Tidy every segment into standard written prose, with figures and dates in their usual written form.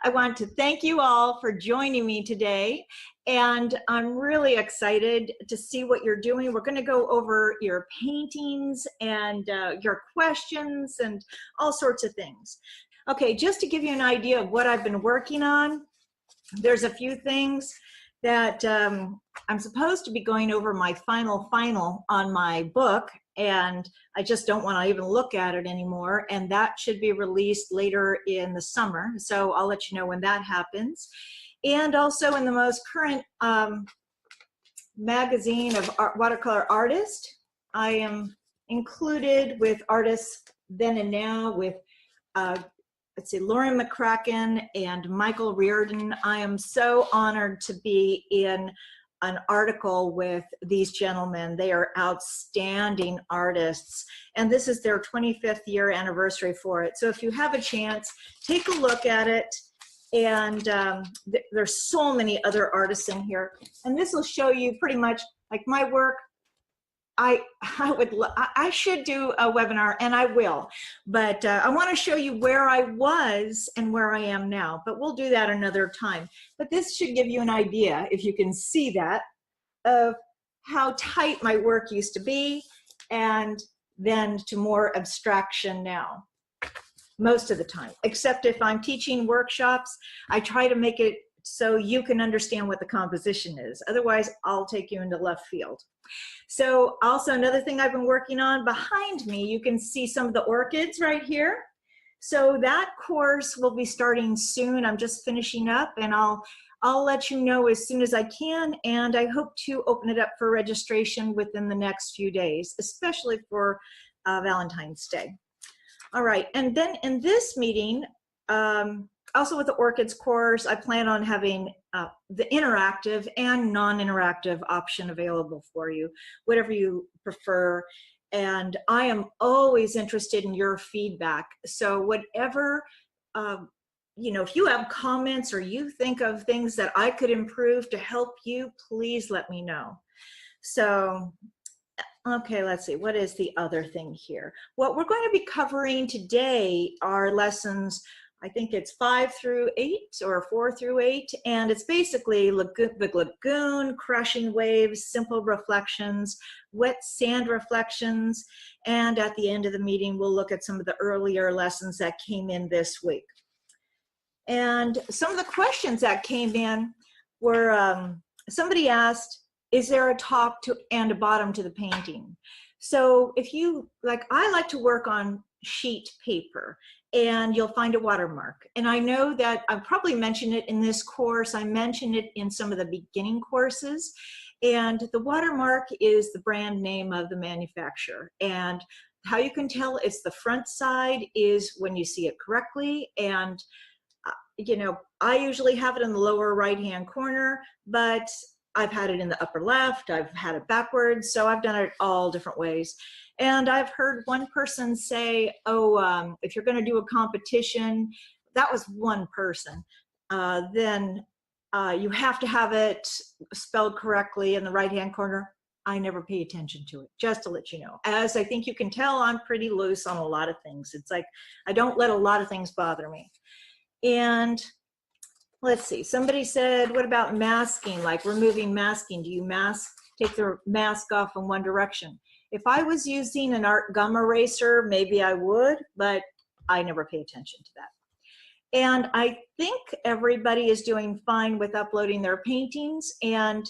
I want to thank you all for joining me today, and I'm really excited to see what you're doing. We're going to go over your paintings and your questions and all sorts of things. Okay, just to give you an idea of what I've been working on, there's a few things that I'm supposed to be going over my final on my book, and I just don't want to even look at it anymore, and that should be released later in the summer, so I'll let you know when that happens. And also in the most current magazine of watercolor artist, I am included with artists then and now with let's see, Lauren McCracken and Michael Reardon. I am so honored to be in an article with these gentlemen. They are outstanding artists, and this is their 25th year anniversary for it. So if you have a chance, take a look at it. And there's so many other artists in here, and this will show you pretty much like my work. I should do a webinar, and I will, but I want to show you where I was and where I am now, but we'll do that another time. But this should give you an idea, if you can see that, of how tight my work used to be, and then to more abstraction now, most of the time, except if I'm teaching workshops, I try to make it so you can understand what the composition is. Otherwise, I'll take you into left field. So also another thing I've been working on behind me, you can see some of the orchids right here. So that course will be starting soon. I'm just finishing up, and I'll let you know as soon as I can, and I hope to open it up for registration within the next few days, especially for Valentine's Day. All right, and then in this meeting, also with the orchids course, I plan on having the interactive and non-interactive option available for you, whatever you prefer. And I am always interested in your feedback. So whatever, you know, if you have comments or you think of things that I could improve to help you, please let me know. So, okay, let's see, what is the other thing here? What we're going to be covering today are lessons, I think it's 5 through 8 or 4 through 8, and it's basically the lagoon, crashing waves, simple reflections, wet sand reflections, and at the end of the meeting, we'll look at some of the earlier lessons that came in this week. And some of the questions that came in were, somebody asked, is there a top and a bottom to the painting? So if you, like, I like to work on sheet paper, and you'll find a watermark. And I know that I probably mentioned it in this course. I mentioned it in some of the beginning courses. And the watermark is the brand name of the manufacturer. And how you can tell it's the front side is when you see it correctly. And, you know, I usually have it in the lower right-hand corner, but I've had it in the upper left, I've had it backwards, so I've done it all different ways. And I've heard one person say, oh, if you're gonna do a competition, that was one person, then you have to have it spelled correctly in the right-hand corner. I never pay attention to it, just to let you know. As I think you can tell, I'm pretty loose on a lot of things. It's like, I don't let a lot of things bother me. And let's see, somebody said, what about masking, like removing masking? Do you take the mask off in one direction? If I was using an art gum eraser, maybe I would, but I never pay attention to that. And I think everybody is doing fine with uploading their paintings. And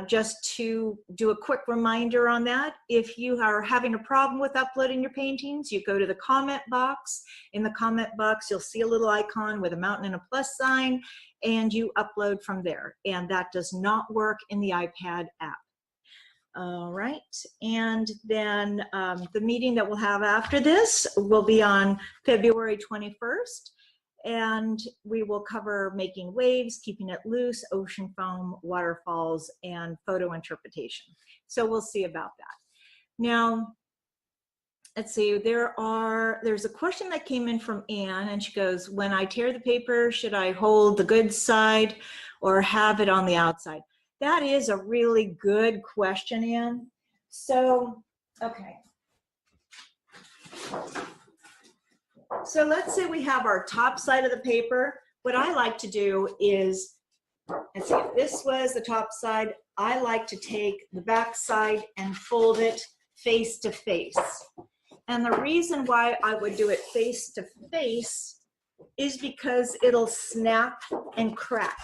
just to do a quick reminder on that, if you are having a problem with uploading your paintings, you go to the comment box. In the comment box, you'll see a little icon with a mountain and a plus sign, and you upload from there. And that does not work in the iPad app. All right, and then the meeting that we'll have after this will be on February 21st. And we will cover making waves, keeping it loose, ocean foam, waterfalls, and photo interpretation. So we'll see about that. Now, let's see, there's a question that came in from Anne, and she goes, when I tear the paper, should I hold the good side or have it on the outside? That is a really good question, Anne. So, okay. So let's say we have our top side of the paper. What I like to do is, let's see, if this was the top side, I like to take the back side and fold it face to face. And the reason why I would do it face to face is because it'll snap and crack,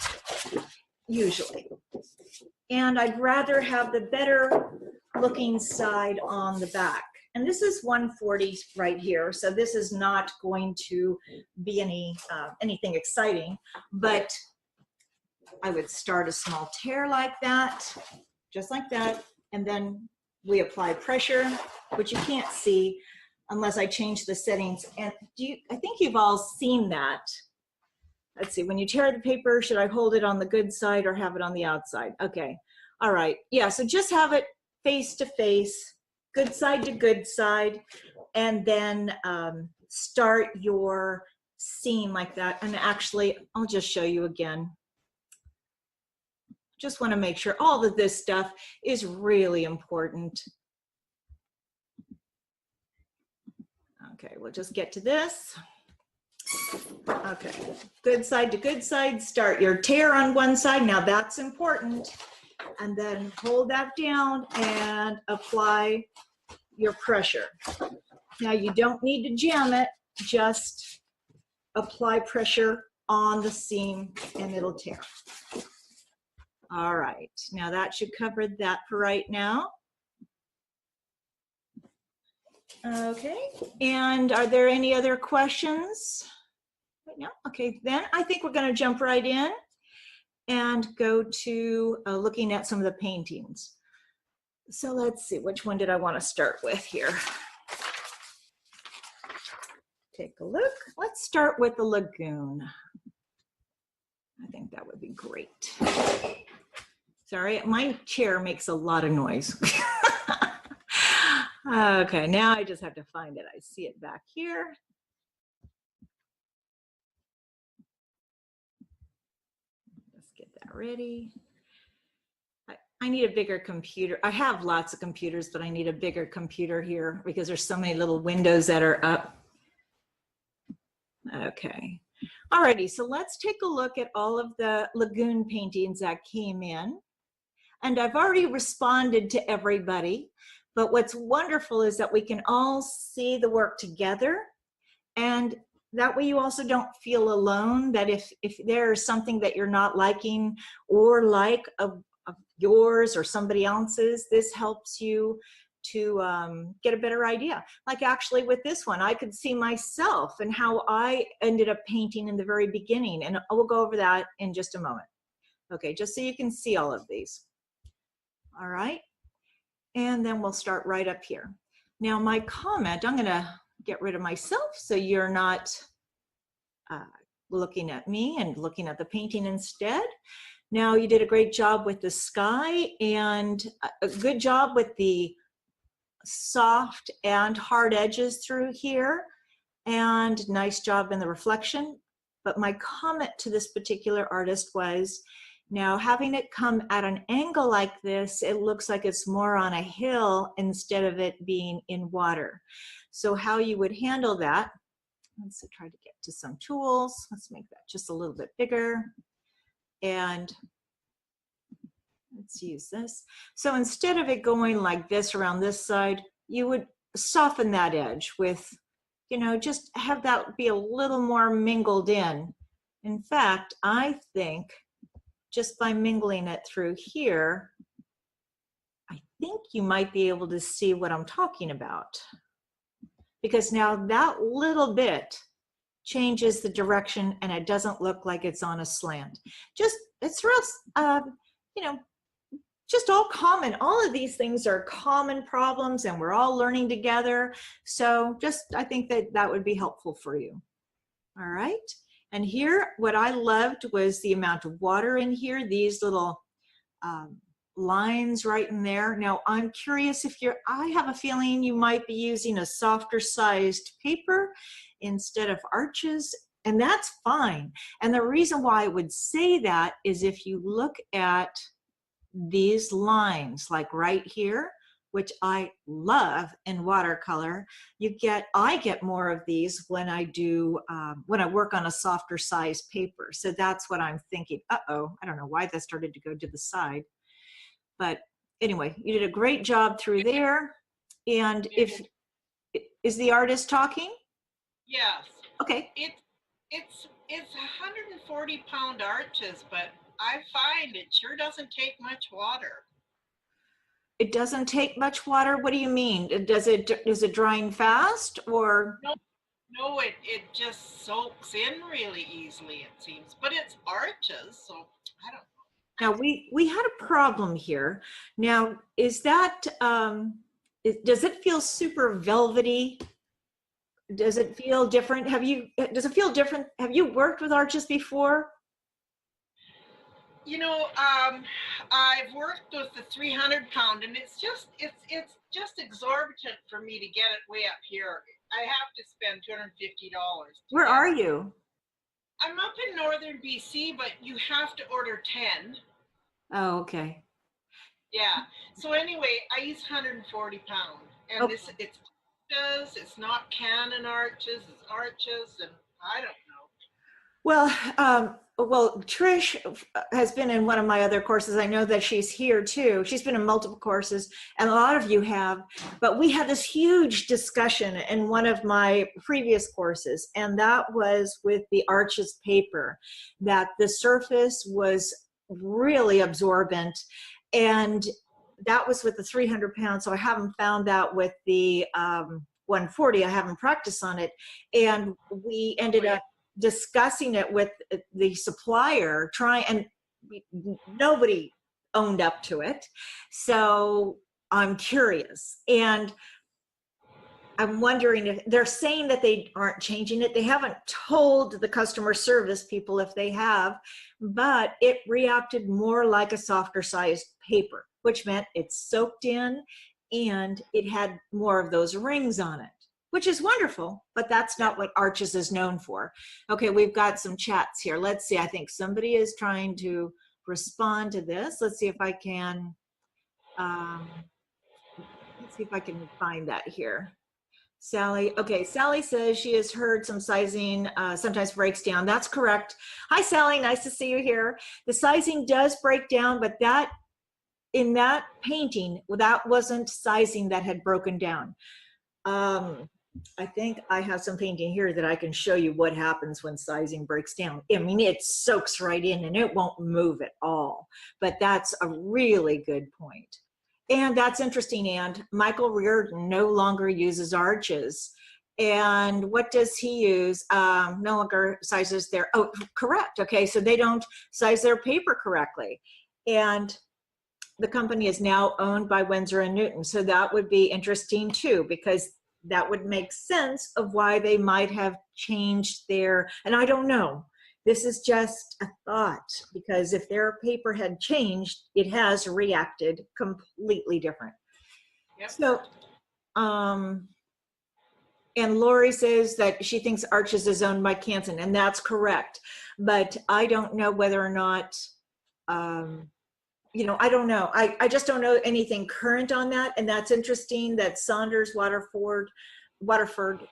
usually. And I'd rather have the better looking side on the back. And this is 140 right here, so this is not going to be anything exciting, but I would start a small tear like that, just like that, and then we apply pressure, which you can't see unless I change the settings. And I think you've all seen that. Let's see, when you tear the paper, should I hold it on the good side or have it on the outside? Okay, all right, yeah, so just have it face to face, good side to good side, and then start your seam like that. And actually, I'll just show you again. Just want to make sure all of this stuff is really important. Okay, we'll just get to this. Okay, good side to good side, start your tear on one side. Now that's important. And then hold that down and apply your pressure. Now you don't need to jam it, just apply pressure on the seam and it'll tear. All right, now that should cover that for right now. Okay, and are there any other questions? No? Okay, then I think we're going to jump right in and go to looking at some of the paintings. So let's see, which one did I want to start with here? Take a look. Let's start with the lagoon. I think that would be great. Sorry, my chair makes a lot of noise. Okay, now I just have to find it. I see it back here. Let's get that ready. I need a bigger computer. I have lots of computers, but I need a bigger computer here because there's so many little windows that are up. Okay. Alrighty, so let's take a look at all of the lagoon paintings that came in. And I've already responded to everybody, but what's wonderful is that we can all see the work together, and that way you also don't feel alone, that if there's something that you're not liking or like of yours or somebody else's, this helps you to get a better idea. Like actually with this one, I could see myself and how I ended up painting in the very beginning, and we'll go over that in just a moment. Okay, just so you can see all of these. All right, and then we'll start right up here. Now my comment, I'm gonna get rid of myself so you're not looking at me and looking at the painting instead. Now you did a great job with the sky and a good job with the soft and hard edges through here, and nice job in the reflection. But my comment to this particular artist was, now having it come at an angle like this, it looks like it's more on a hill instead of it being in water. So how you would handle that, let's try to get to some tools. Let's make that just a little bit bigger. And let's use this. So instead of it going like this around this side, you would soften that edge with, you know, just have that be a little more mingled in. In fact, I think just by mingling it through here, I think you might be able to see what I'm talking about. Because now that little bit changes the direction and it doesn't look like it's on a slant. Just, it's real, you know, just all common. All of these things are common problems and we're all learning together. So just, I think that that would be helpful for you. All right. And here, what I loved was the amount of water in here, these little lines right in there. Now, I'm curious if I have a feeling you might be using a softer sized paper instead of arches, and that's fine. And the reason why I would say that is if you look at these lines, like right here, which I love in watercolor. I get more of these when I do, when I work on a softer size paper. So that's what I'm thinking. Uh-oh, I don't know why that started to go to the side. But anyway, you did a great job through there. And is the artist talking? Yes. Okay. It's 140-pound arches, but I find it sure doesn't take much water. It doesn't take much water. What do you mean? Is it drying fast or? No, it just soaks in really easily, it seems. But it's arches, so I don't know. Now we had a problem here. Now, is that, does it feel super velvety? Does it feel different? Does it feel different? Have you worked with arches before? You know, I've worked with the 300-pound, and it's just exorbitant for me to get it way up here. I have to spend $250. Where are you? I'm up in northern BC, but you have to order 10. Oh, okay. Yeah. So anyway, I use 140-pound, and Okay. it's not Canon arches, it's arches, and I don't know. Well, Trish has been in one of my other courses. I know that she's here too. She's been in multiple courses, and a lot of you have. But we had this huge discussion in one of my previous courses, and that was with the arches paper, that the surface was really absorbent, and that was with the 300-pound. So I haven't found that with the 140. I haven't practiced on it, and we ended up discussing it with the supplier, and nobody owned up to it. So I'm curious, and I'm wondering if they're saying that they aren't changing it. They haven't told the customer service people if they have, but it reacted more like a softer sized paper, which meant it soaked in and it had more of those rings on it, which is wonderful, but that's not what Arches is known for. Okay, we've got some chats here. Let's see, I think somebody is trying to respond to this. Let's see if I can, find that here. Sally, okay, Sally says she has heard some sizing sometimes breaks down. That's correct. Hi, Sally, nice to see you here. The sizing does break down, but in that painting, that wasn't sizing that had broken down. I think I have some painting here that I can show you what happens when sizing breaks down. I mean, it soaks right in and it won't move at all, but that's a really good point. And that's interesting, and Michael Reardon no longer uses arches. And what does he use? No longer sizes their, oh, correct. Okay, so they don't size their paper correctly. And the company is now owned by Winsor & Newton. So that would be interesting too, because that would make sense of why they might have changed their, and I don't know, this is just a thought, because if their paper had changed, it has reacted completely different. Yep. So, and Lori says that she thinks Arches is owned by Canson, and that's correct. But I don't know whether or not, you know, I don't know. I just don't know anything current on that. And that's interesting that Saunders Waterford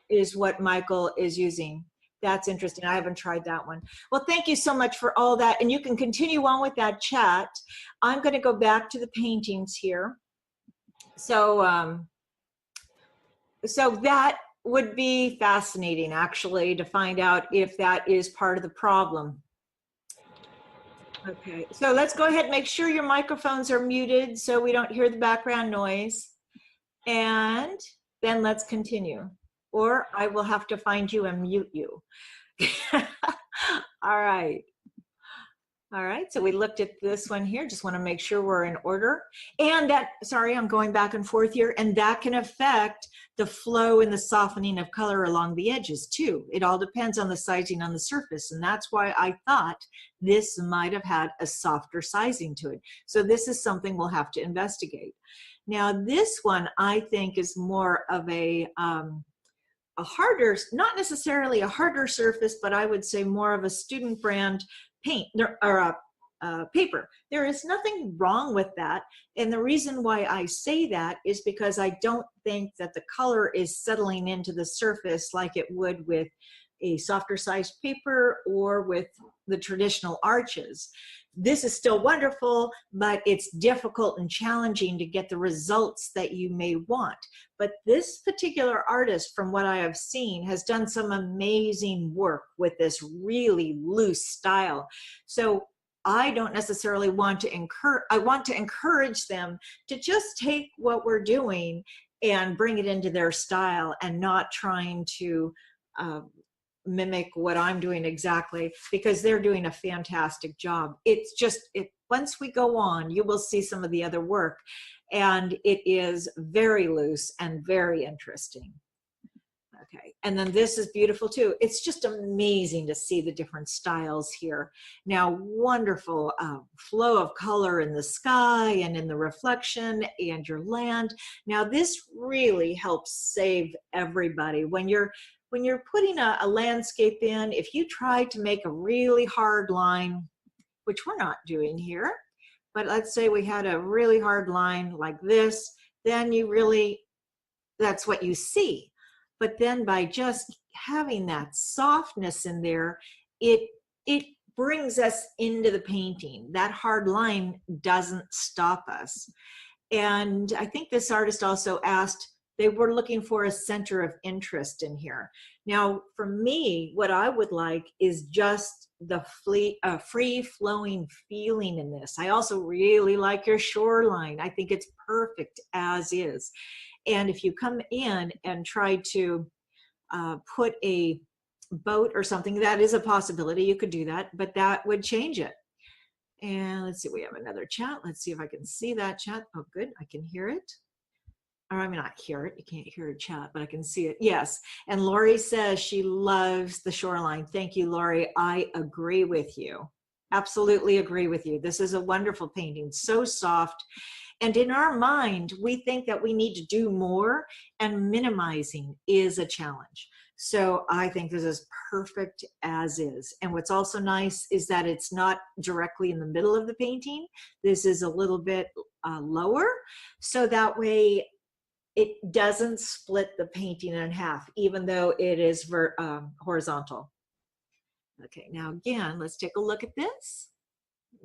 is what Michael is using. That's interesting. I haven't tried that one. Well, thank you so much for all that. And you can continue on with that chat. I'm going to go back to the paintings here. So, so that would be fascinating, actually, to find out if that is part of the problem. Okay, so let's go ahead and make sure your microphones are muted so we don't hear the background noise. And then let's continue. Or I will have to find you and mute you. All right. All right, so we looked at this one here. Just want to make sure we're in order. And that, sorry, I'm going back and forth here. And that can affect the flow and the softening of color along the edges too. It all depends on the sizing on the surface. And that's why I thought this might have had a softer sizing to it. So this is something we'll have to investigate. Now this one I think is more of a harder, not necessarily a harder surface, but I would say more of a student brand paint or paper. There is nothing wrong with that. And the reason why I say that is because I don't think that the color is settling into the surface like it would with a softer sized paper or with the traditional arches. This is still wonderful, but it's difficult and challenging to get the results that you may want. But this particular artist, from what I have seen, has done some amazing work with this really loose style. So I don't necessarily want to encourage them to just take what we're doing and bring it into their style and not trying to mimic what I'm doing exactly, because they're doing a fantastic job. It's just, once we go on, you will see some of the other work, and it is very loose and very interesting. Okay, and then this is beautiful too. It's just amazing to see the different styles here. Now, wonderful flow of color in the sky and in the reflection and your land. Now, this really helps save everybody. When you're putting a landscape in, if you try to make a really hard line, which we're not doing here, but let's say we had a really hard line like this, then that's what you see. But then by just having that softness in there, it brings us into the painting. That hard line doesn't stop us. And I think this artist also asked, they were looking for a center of interest in here. Now, for me, what I would like is just the free-flowing feeling in this. I also really like your shoreline. I think it's perfect as is. And if you come in and try to put a boat or something, that is a possibility. You could do that, but that would change it. And let's see, we have another chat. Let's see if I can see that chat. Oh, good, I can hear it. Or I mean, not hear it, you can't hear a chat, but I can see it. Yes, and Lori says she loves the shoreline. Thank you, Lori. I agree with you. Absolutely agree with you. This is a wonderful painting, so soft. And in our mind, we think that we need to do more, and minimizing is a challenge. So I think this is perfect as is. And what's also nice is that it's not directly in the middle of the painting. This is a little bit lower, so that way it doesn't split the painting in half, even though it is horizontal. Okay, now again, let's take a look at this.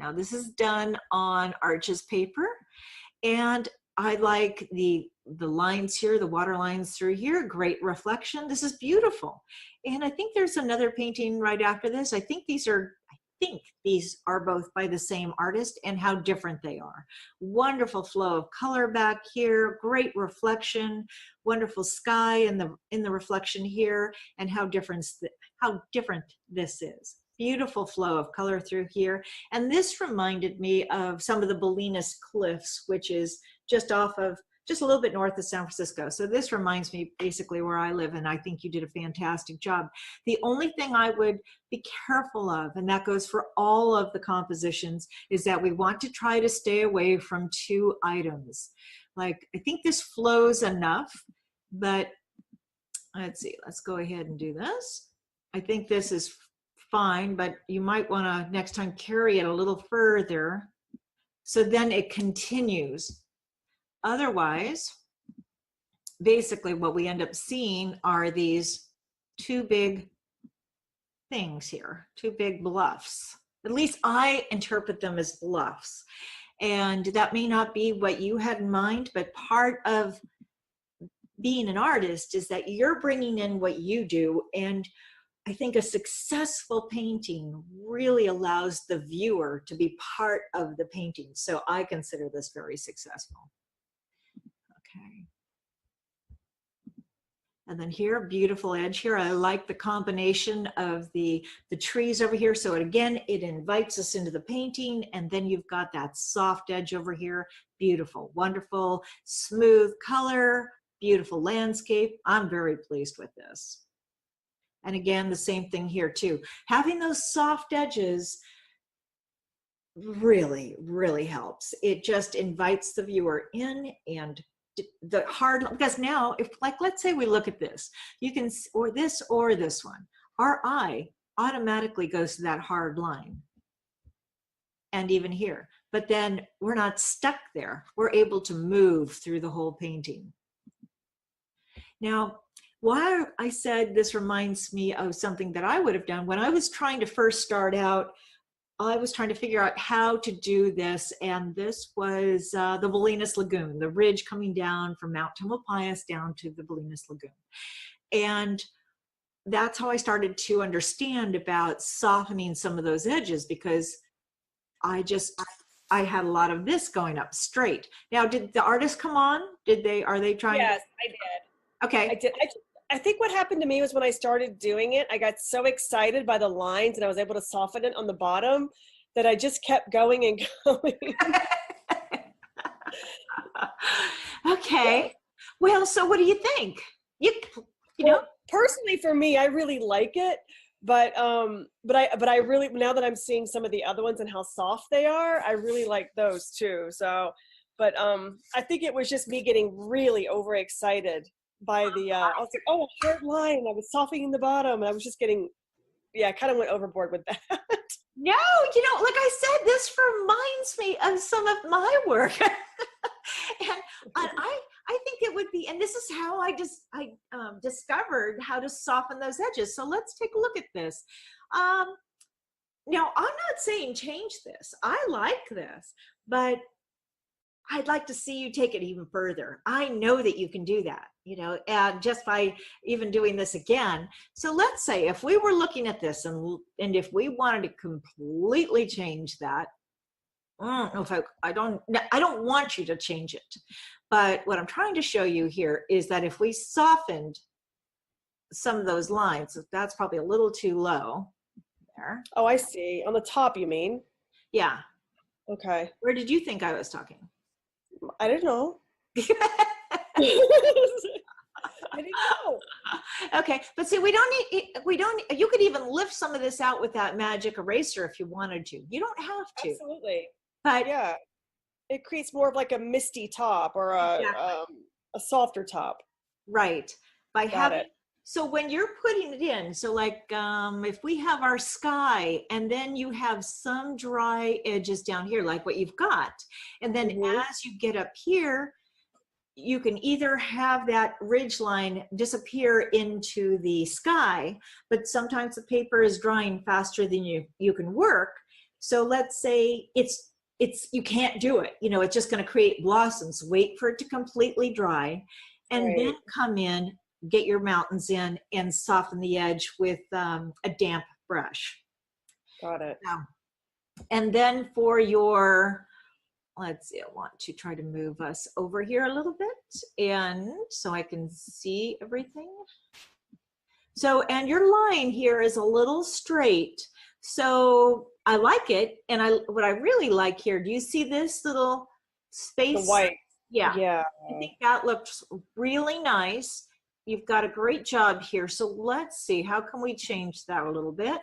Now this is done on Arches paper, and I like the lines here, the water lines through here, great reflection. This is beautiful. And I think there's another painting right after this. I think these are both by the same artist, and how different they are. Wonderful flow of color back here, great reflection, wonderful sky in the reflection here, and how different this is. Beautiful flow of color through here. And this reminded me of some of the Bolinas Cliffs, which is just a little bit north of San Francisco. So this reminds me basically where I live, and I think you did a fantastic job. The only thing I would be careful of, and that goes for all of the compositions, is that we want to try to stay away from two items. Like, I think this flows enough, but let's see, let's go ahead and do this. I think this is fine, but you might want to next time carry it a little further, so then it continues. Otherwise, basically what we end up seeing are these two big things here, two big bluffs. At least I interpret them as bluffs. And that may not be what you had in mind, but part of being an artist is that you're bringing in what you do. And I think a successful painting really allows the viewer to be part of the painting. So I consider this very successful. Okay. And then here, beautiful edge here. I like the combination of the trees over here. So again, it invites us into the painting, and then you've got that soft edge over here. Beautiful, wonderful, smooth color, beautiful landscape. I'm very pleased with this. And again, the same thing here too. Having those soft edges really, really helps. It just invites the viewer in, and the hard, because now if, like, let's say we look at this, you can, or this one, our eye automatically goes to that hard line. and even here. But then we're not stuck there. We're able to move through the whole painting. Now, why I said this reminds me of something that I would have done when I was trying to first start out. I was trying to figure out how to do this, and this was the Bolinas Lagoon, the ridge coming down from Mount Tamalpais down to the Bolinas Lagoon. And that's how I started to understand about softening some of those edges, because I had a lot of this going up straight. Now, did the artists come on? Are they trying? Yes, I did. Okay. I did. I think what happened to me was when I started doing it, I got so excited by the lines and I was able to soften it on the bottom that I just kept going and going. Okay. Well, so what do you think? You Well, know, personally for me, I really like it, but I really, now that I'm seeing some of the other ones and how soft they are, I really like those too. So, but I think it was just me getting really overexcited by the I was like, oh, a hard line. I was softening the bottom, and I was just getting, yeah, I kind of went overboard with that. no, like I said, this reminds me of some of my work. and I think it would be, and this is how I discovered how to soften those edges. So let's take a look at this. Now, I'm not saying change this. I like this, but I'd like to see you take it even further. I know that you can do that, and just by even doing this again. So let's say if we were looking at this and if we wanted to completely change that, I don't want you to change it. But what I'm trying to show you here is that if we softened some of those lines, that's probably a little too low there. Oh, I see. On the top, you mean? Yeah. Okay. Where did you think I was talking? I didn't know. I didn't know. Okay, but see, you could even lift some of this out with that magic eraser if you wanted to. You don't have to. Absolutely. But yeah, it creates more of like a misty top or a softer top. Right. By Got having it. So when you're putting it in, so like if we have our sky and then you have some dry edges down here, like what you've got, and then as you get up here, you can either have that ridge line disappear into the sky, but sometimes the paper is drying faster than you can work. So let's say you can't do it. It's just going to create blossoms. Wait for it to completely dry, and then come in, get your mountains in, and soften the edge with a damp brush. Got it. And then for your, let's see, I want to try to move us over here a little bit, and so I can see everything. So, and your line here is a little straight. So I like it. And what I really like here, do you see this little space? The white. Yeah. Yeah. I think that looks really nice. You've got a great job here. So let's see, how can we change that a little bit?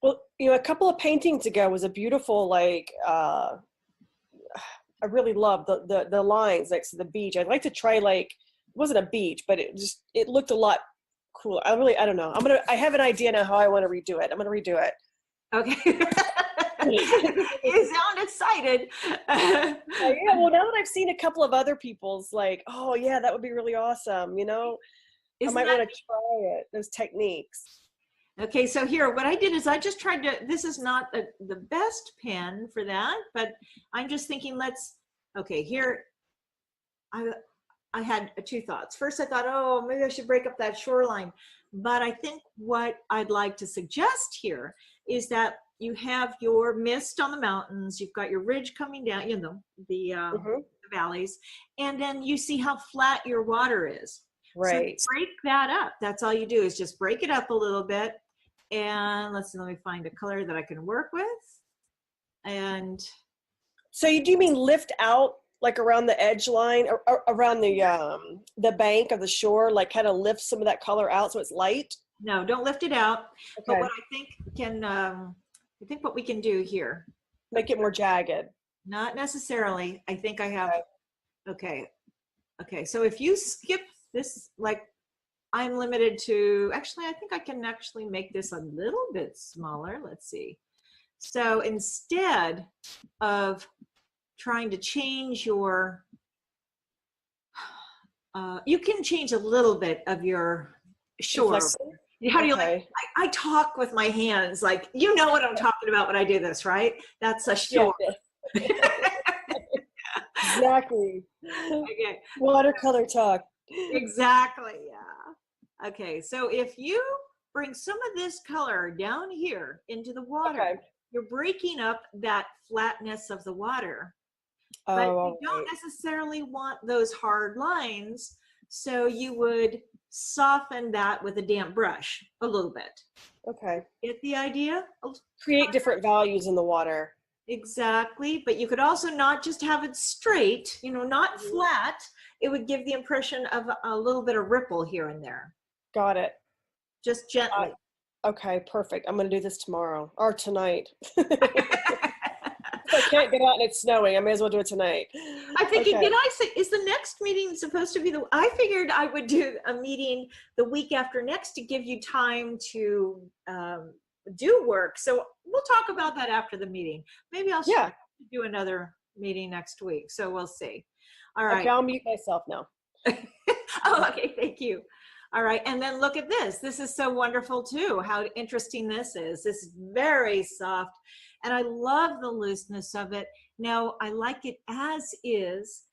Well, a couple of paintings ago was a beautiful, like, I really love the lines next to the beach. I'd like to try, like, it wasn't a beach, but it looked a lot cool. I don't know. I have an idea now how I want to redo it. I'm going to redo it. Okay. You sound excited. Yeah, well, now that I've seen a couple of other people's, like, oh yeah, that would be really awesome. I might want to try it, those techniques. Okay, so here, what I did is I just tried to, this is not the best pen for that, but I'm just thinking, okay, here, I had two thoughts. First, I thought, oh, maybe I should break up that shoreline. But I think what I'd like to suggest here is that you have your mist on the mountains, you've got your ridge coming down, the valleys, and then you see how flat your water is. Right. So break that up. That's all you do is just break it up a little bit. And let me find a color that I can work with. And so do you mean lift out, like around the edge line, or around the bank of the shore, like kind of lift some of that color out so it's light? No, don't lift it out. Okay. But what I think what we can do here. Make it more jagged. Not necessarily. I think I have, okay. So if you skip this, like I'm limited to, actually, I think I can actually make this a little bit smaller. Let's see. So instead of trying to change your, you can change a little bit of your shore. How do you like? Okay. I talk with my hands, like, you know what I'm talking about when I do this, right? That's a shore. Yes. Exactly. Okay. Watercolor talk. Exactly. Yeah. Okay. So if you bring some of this color down here into the water, Okay. you're breaking up that flatness of the water. But Oh, you don't right. necessarily want those hard lines. So you would soften that with a damp brush a little bit. Okay. Get the idea? Create different values in the water. Exactly. But you could also not just have it straight, you know, not flat. It would give the impression of a little bit of ripple here and there. Got it. Just gently. Okay, perfect. I'm going to do this tomorrow or tonight. If I can't get out and it's snowing, I may as well do it tonight. I'm thinking, Okay. did I say, is the next meeting supposed to be I figured I would do a meeting the week after next to give you time to do work. So we'll talk about that after the meeting. Maybe I'll do another meeting next week. So we'll see. All right. Okay, I'll mute myself now. Oh, okay. Thank you. All right. And then look at this. This is so wonderful too. How interesting this is. This is very soft. And I love the looseness of it. Now, I like it as is,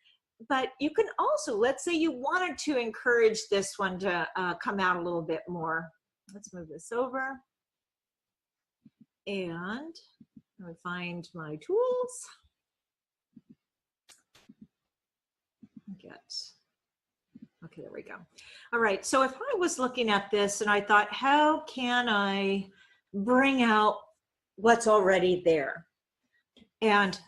but you can also, let's say you wanted to encourage this one to come out a little bit more. Let's move this over. And let me find my tools. Okay, there we go. All right, so if I was looking at this and I thought, how can I bring out what's already there? And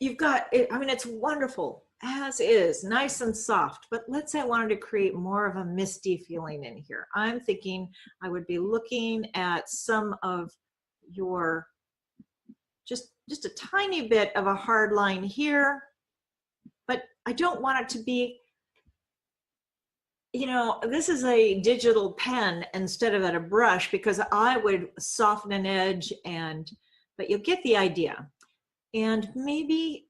you've got, I mean, it's wonderful as is, nice and soft, but let's say I wanted to create more of a misty feeling in here. I'm thinking I would be looking at some of your, just a tiny bit of a hard line here, but I don't want it to be, you know, this is a digital pen instead of at a brush because I would soften an edge but you'll get the idea. And maybe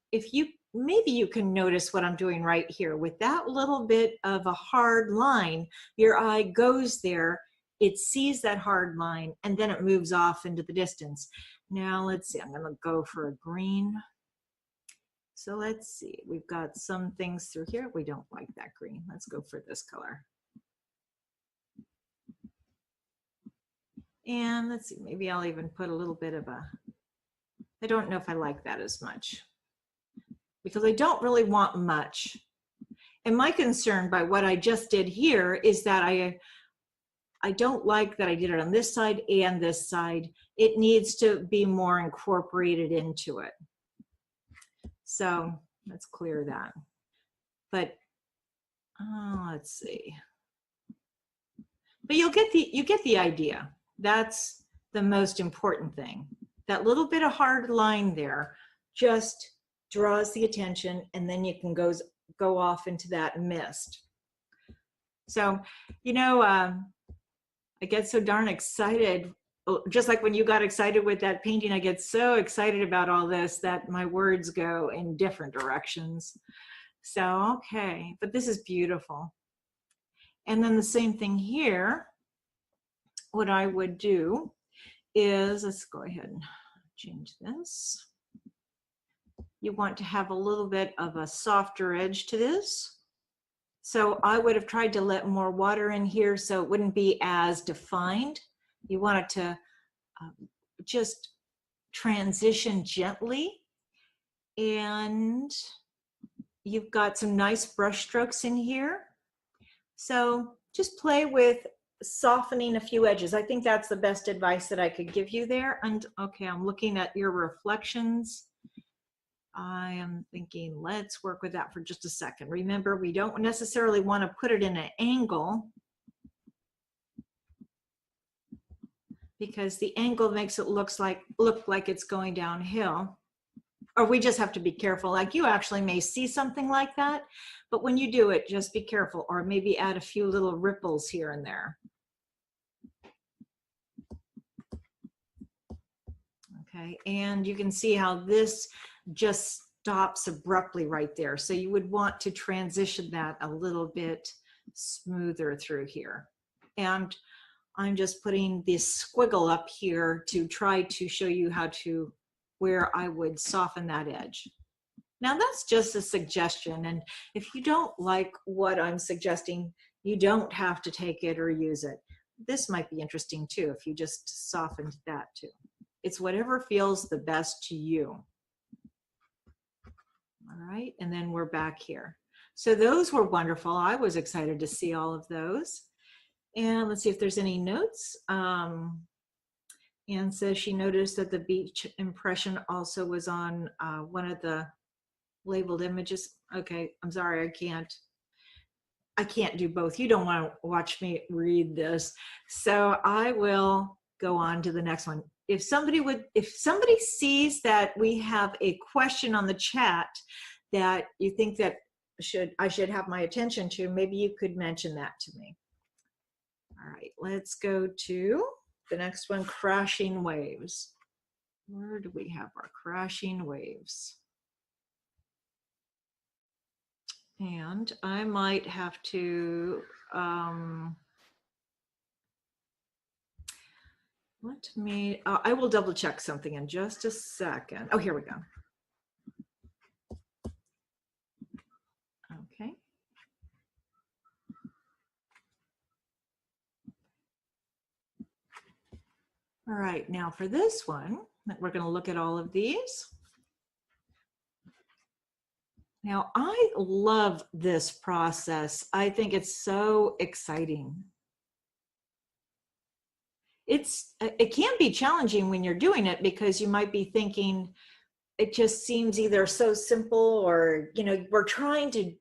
maybe you can notice what I'm doing right here with that little bit of a hard line, your eye goes there, it sees that hard line, and then it moves off into the distance. Now let's see, I'm gonna go for a green. So let's see, we've got some things through here. We don't like that green. Let's go for this color. And let's see, maybe I'll even put a little bit of I don't know if I like that as much because I don't really want much. And my concern by what I just did here is that I don't like that I did it on this side and this side. It needs to be more incorporated into it. So let's clear that. But let's see. But you get the idea. That's the most important thing. That little bit of hard line there just draws the attention, and then you can go off into that mist. So, you know, I get so darn excited, just like when you got excited with that painting, I get so excited about all this that my words go in different directions. So, okay, but this is beautiful. And then the same thing here, what I would do is, let's go ahead and change this. You want to have a little bit of a softer edge to this. So I would have tried to let more water in here so it wouldn't be as defined. You want it to just transition gently. And you've got some nice brush strokes in here. So just play with softening a few edges. I think that's the best advice that I could give you there. And okay, I'm looking at your reflections. I am thinking, let's work with that for just a second. Remember, we don't necessarily want to put it in an angle because the angle makes it look like it's going downhill. Or we just have to be careful. Like you actually may see something like that, but when you do it, just be careful, or maybe add a few little ripples here and there. Okay, and you can see how this just stops abruptly right there. So you would want to transition that a little bit smoother through here. And I'm just putting this squiggle up here to try to show you how to, where I would soften that edge. Now that's just a suggestion, and if you don't like what I'm suggesting, you don't have to take it or use it. This might be interesting too, if you just softened that too. It's whatever feels the best to you. All right, and then we're back here. So those were wonderful. I was excited to see all of those. And let's see if there's any notes. Anne says she noticed that the beach impression also was on one of the labeled images. Okay, I'm sorry, I can't do both. You don't want to watch me read this. So I will go on to the next one. If somebody sees that we have a question on the chat that you think that I should have my attention to, maybe you could mention that to me. All right, let's go to the next one, crashing waves. Where do we have our crashing waves? And I might have to, I will double check something in just a second. Oh, here we go. Okay. All right, now for this one, we're going to look at all of these. Now, I love this process. I think it's so exciting. It can be challenging when you're doing it because you might be thinking it just seems either so simple or, you know, we're trying to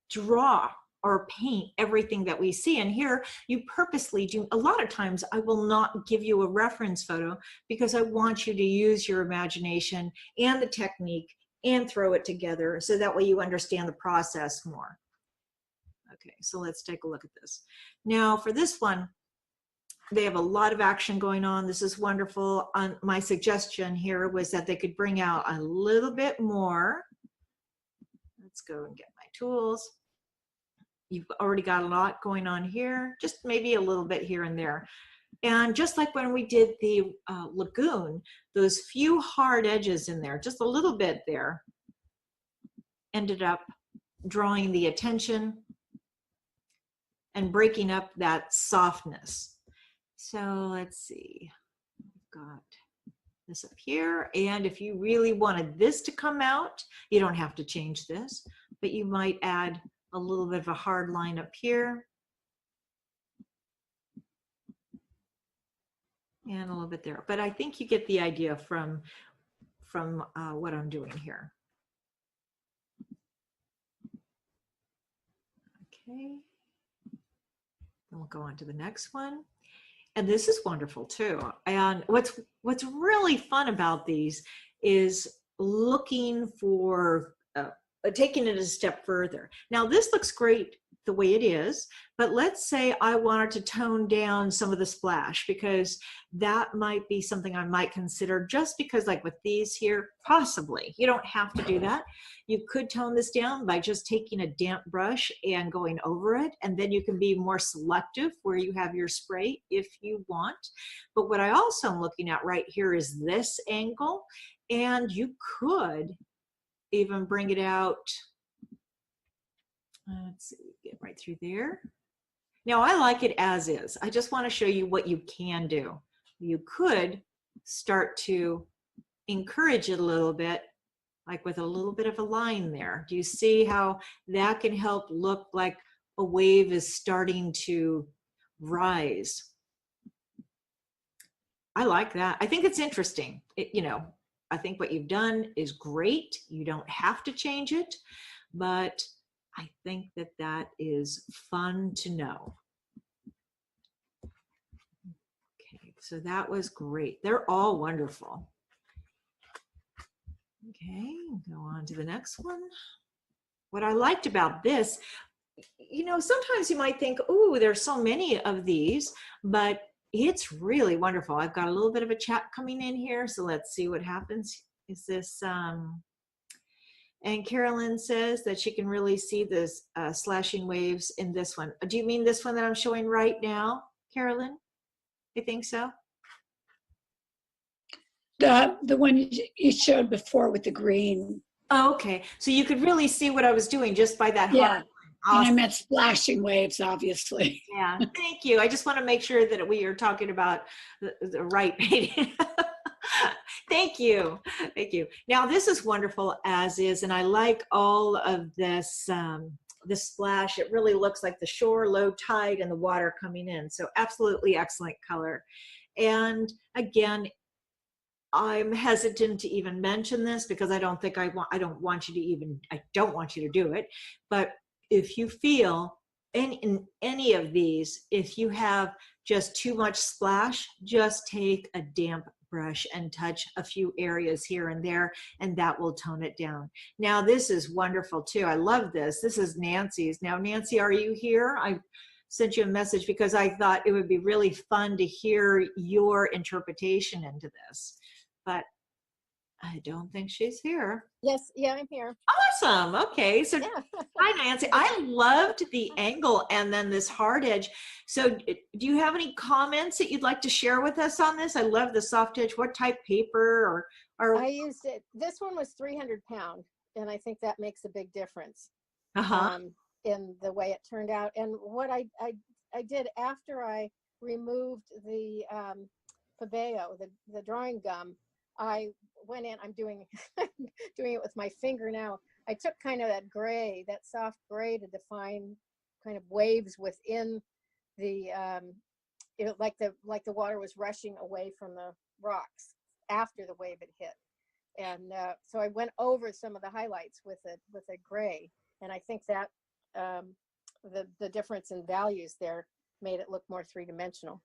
draw or paint everything that we see. And here you purposely do, a lot of times I will not give you a reference photo because I want you to use your imagination and the technique and throw it together so that way you understand the process more. Okay, so let's take a look at this. Now for this one, they have a lot of action going on. This is wonderful. My suggestion here was that they could bring out a little bit more. Let's go and get my tools. You've already got a lot going on here, just maybe a little bit here and there. And just like when we did the lagoon, those few hard edges in there, just a little bit there, ended up drawing the attention and breaking up that softness. So let's see, we've got this up here. And if you really wanted this to come out, you don't have to change this, but you might add a little bit of a hard line up here. And a little bit there. But I think you get the idea from what I'm doing here. Okay. Then we'll go on to the next one. And this is wonderful too. And what's really fun about these is looking for, taking it a step further. Now this looks great the way it is, but let's say I wanted to tone down some of the splash because that might be something I might consider just because like with these here, possibly. You don't have to do that. You could tone this down by just taking a damp brush and going over it, and then you can be more selective where you have your spray if you want. But what I also am looking at right here is this angle, and you could even bring it out. Let's see, get right through there. Now I like it as is. I just want to show you what you can do. You could start to encourage it a little bit, like with a little bit of a line there. Do you see how that can help look like a wave is starting to rise? I like that. I think it's interesting. You know, I think what you've done is great. You don't have to change it, but I think that that is fun to know. Okay, so that was great. They're all wonderful. Okay, go on to the next one. What I liked about this, you know, sometimes you might think, oh, there's so many of these, but it's really wonderful. I've got a little bit of a chat coming in here, so let's see what happens. Is this, and Carolyn says that she can really see the slashing waves in this one. Do you mean this one that I'm showing right now, Carolyn? I think so. The one you showed before with the green. Oh, okay. So you could really see what I was doing just by that. Yeah. Awesome. And I meant splashing waves, obviously. Yeah, thank you. I just want to make sure that we are talking about the right painting. Thank you. Thank you. Now, this is wonderful as is, and I like all of this, the splash. It really looks like the shore, low tide, and the water coming in. So absolutely excellent color. And again, I'm hesitant to even mention this because I don't want you to do it. But if you feel in any of these, if you have just too much splash, just take a damp brush and touch a few areas here and there, and that will tone it down. Now, this is wonderful too. I love this. This is Nancy's. Now, Nancy, are you here? I sent you a message because I thought it would be really fun to hear your interpretation into this. But I don't think she's here. Yes, yeah, I'm here. Awesome. Okay. So Yeah. hi, Nancy. I loved the angle and then this hard edge. So do you have any comments that you'd like to share with us on this? I love the soft edge. What type paper or I used it. This one was 300 pound, and I think that makes a big difference in the way it turned out. And what I did after I removed the Pabeo, the drawing gum, I went in, I'm doing doing it with my finger now. I took kind of that gray, that soft gray, to define kind of waves within the like the water was rushing away from the rocks after the wave had hit. And so I went over some of the highlights with a gray, and I think that the difference in values there made it look more three-dimensional.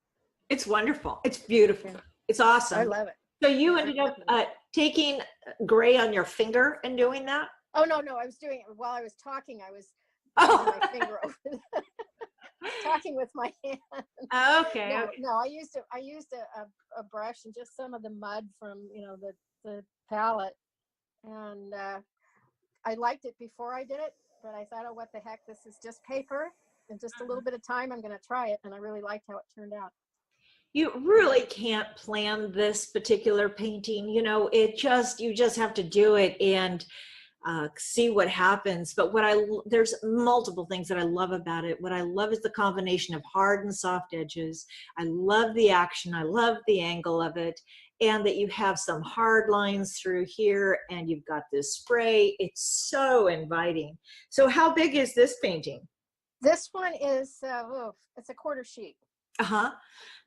It's wonderful. It's beautiful. Yeah. It's awesome. I love it. So you ended up taking gray on your finger and doing that? Oh, no, I was doing it while I was talking. I was putting my finger over talking with my hand. Okay. No, I used a brush and just some of the mud from, the palette. And I liked it before I did it, but I thought, oh, what the heck, this is just paper and just a little bit of time. I'm going to try it. And I really liked how it turned out. You really can't plan this particular painting. You just have to do it and see what happens. But there's multiple things that I love about it. What I love is the combination of hard and soft edges. I love the action. I love the angle of it. And that you have some hard lines through here and you've got this spray. It's so inviting. So how big is this painting? This one is, it's a quarter sheet.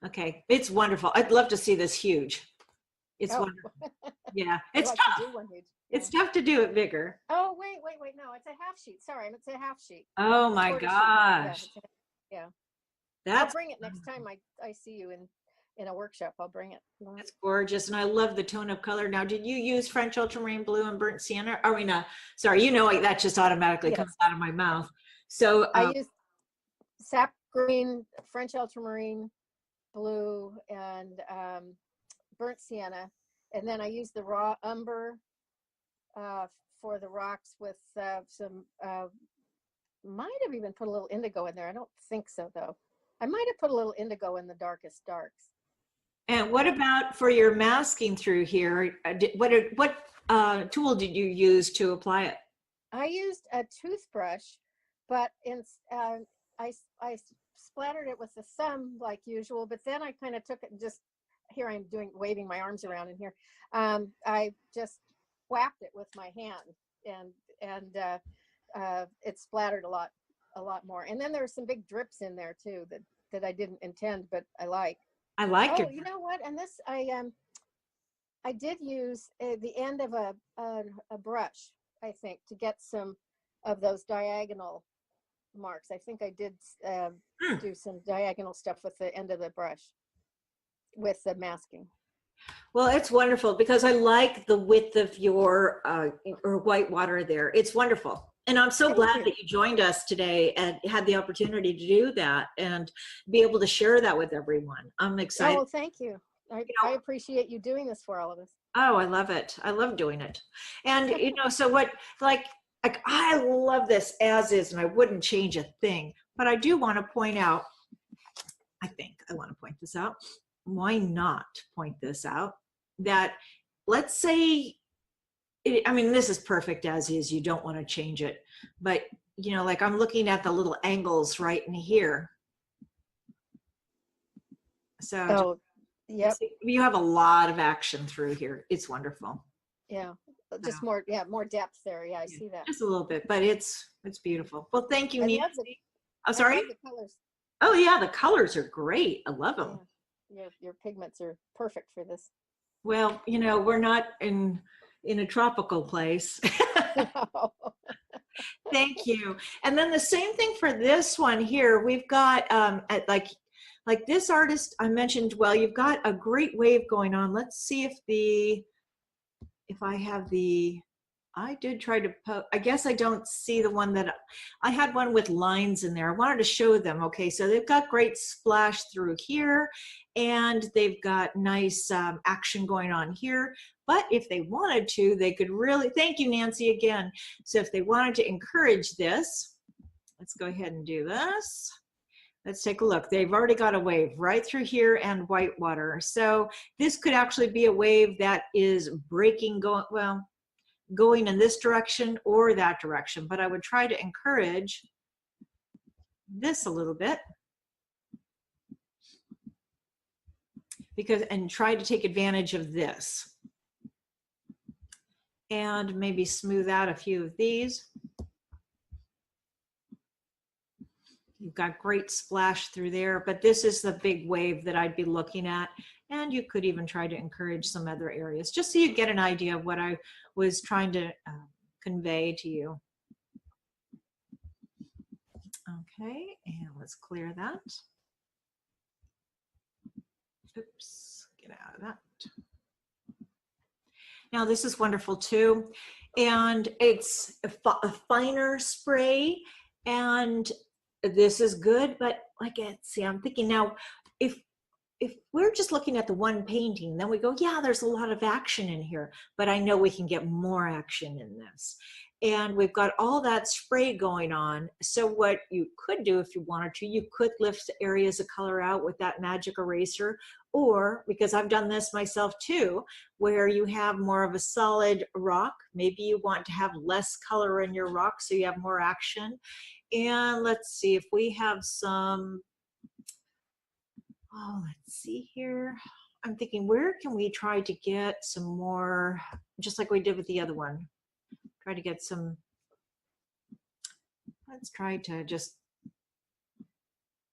Okay. It's wonderful. I'd love to see this huge. It's wonderful. Yeah. It's like tough. to do one huge. It's tough to do it bigger. Oh, wait. No, it's a half sheet. Sorry, it's a half sheet. Oh my gosh. Yeah. I'll bring it next time I see you in a workshop. I'll bring it. It's gorgeous. And I love the tone of color. Now, did you use French ultramarine blue and burnt sienna? Sorry, that just automatically comes out of my mouth. So I used sap green, French ultramarine blue, and burnt sienna. And then I used the raw umber for the rocks with some, might have even put a little indigo in there. I don't think so, though. I might have put a little indigo in the darkest darks. And what about for your masking through here? What tool did you use to apply it? I used a toothbrush, but I splattered it with the thumb like usual, but then I kind of took it and just, here I'm waving my arms around in here. I just whapped it with my hand and it splattered a lot more. And then there were some big drips in there too that I didn't intend, but I like. I like it. Oh, you know what? And this, I did use the end of a brush, I think, to get some of those diagonal marks. I think I did do some diagonal stuff with the end of the brush with the masking. Well, it's wonderful because I like the width of your white water there. It's wonderful. And I'm so Thank glad you. that you joined us today and had the opportunity to do that and be able to share that with everyone. I'm excited. Oh, thank you. I appreciate you doing this for all of us. Oh, I love it. I love doing it. And so what, like I love this as is, and I wouldn't change a thing, but I do want to point out, I think I want to point this out. Why not point this out? That let's say, I mean, this is perfect as is. You don't want to change it, but like I'm looking at the little angles right in here. So Oh, yep. you have a lot of action through here. It's wonderful. Yeah. Just more depth there. Yeah, I see that. Just a little bit, but it's beautiful. Well, thank you, I Nancy. love the, I'm sorry. I love the colors. Oh yeah, the colors are great. I love them. Yeah. Your pigments are perfect for this. Well, we're not in a tropical place. Thank you. And then the same thing for this one here. We've got like this artist I mentioned. Well, you've got a great wave going on. Let's see if I have I did try to I guess I don't see the one that I had one with lines in there. I wanted to show them. Okay, so they've got great splash through here, and they've got nice action going on here. But if they wanted to, they could really, thank you, Nancy, again. So if they wanted to encourage this, let's go ahead and do this. Let's take a look. They've already got a wave right through here and whitewater. So this could actually be a wave that is breaking, going in this direction or that direction. But I would try to encourage this a little bit, and try to take advantage of this. And maybe smooth out a few of these. You've got great splash through there, but this is the big wave that I'd be looking at. And you could even try to encourage some other areas, just so you get an idea of what I was trying to convey to you. Okay, and let's clear that. Oops, get out of that. Now this is wonderful too, and it's a finer spray, and this is good. But like, see, I'm thinking now, if we're just looking at the one painting, then we go, yeah, there's a lot of action in here, but I know we can get more action in this. And we've got all that spray going on. So what you could do if you wanted to, you could lift areas of color out with that magic eraser, or, because I've done this myself too, where you have more of a solid rock, maybe you want to have less color in your rock so you have more action. And let's see if we have some, let's see here. I'm thinking, where can we try to get some more, just like we did with the other one? Try to get some, let's try to just,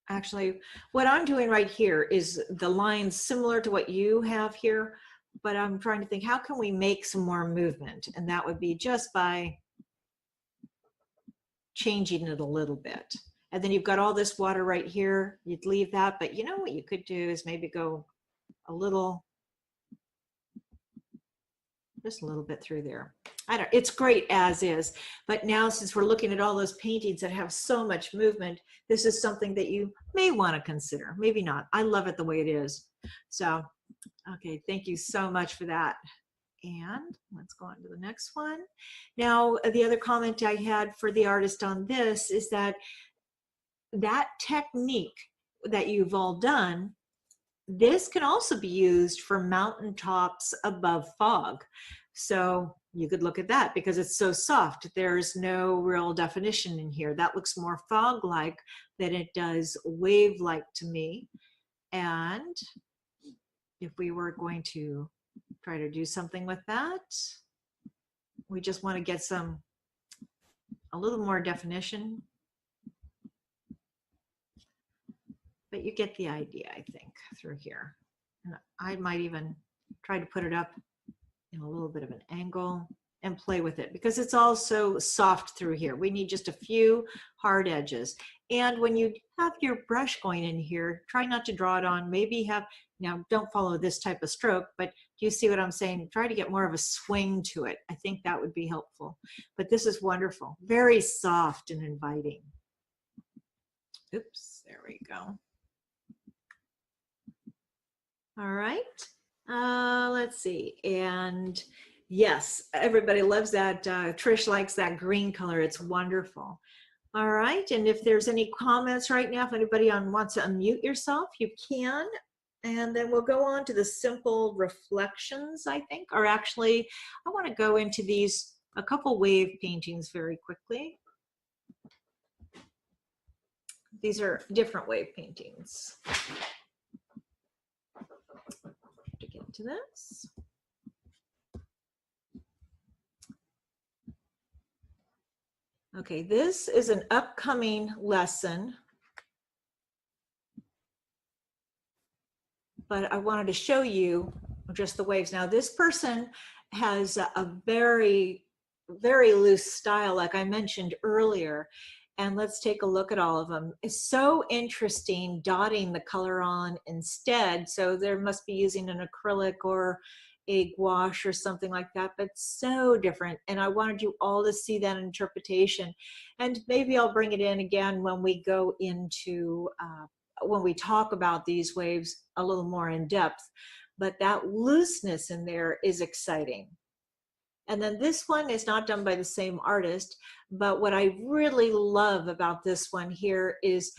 actually, what I'm doing right here is the lines similar to what you have here, but I'm trying to think, how can we make some more movement? And that would be just by changing it a little bit. And then you've got all this water right here. You'd leave that, but you know what you could do is maybe go just a little bit through there. It's great as is, but now since we're looking at all those paintings that have so much movement, this is something that you may want to consider. Maybe not. I love it the way it is. So, okay, thank you so much for that. And let's go on to the next one. Now, the other comment I had for the artist on this is that technique that you've all done, this can also be used for mountaintops above fog. So you could look at that because it's so soft. There's no real definition in here. That looks more fog-like than it does wave-like to me. And if we were going to try to do something with that, we just want to get a little more definition. But you get the idea, I think, through here. And I might even try to put it up in a little bit of an angle and play with it because it's also soft through here. We need just a few hard edges. And when you have your brush going in here, try not to draw it on. Maybe now don't follow this type of stroke, but Do you see what I'm saying? Try to get more of a swing to it. I think that would be helpful. But this is wonderful. Very soft and inviting. Oops, there we go. All right. Let's see. And yes, everybody loves that. Trish likes that green color. It's wonderful. All right. And if there's any comments right now, if anybody wants to unmute yourself, you can. And then we'll go on to the simple reflections, I think. Or actually, I want to go into these, a couple wave paintings very quickly. These are different wave paintings. To get to this. Okay, this is an upcoming lesson, but I wanted to show you just the waves. Now, this person has a very, very loose style, like I mentioned earlier. And let's take a look at all of them. It's so interesting dotting the color on instead. So there must be using an acrylic or a gouache or something like that, but so different. And I wanted you all to see that interpretation. And maybe I'll bring it in again when we go into, when we talk about these waves a little more in depth. But that looseness in there is exciting. And then this one is not done by the same artist, but what I really love about this one here is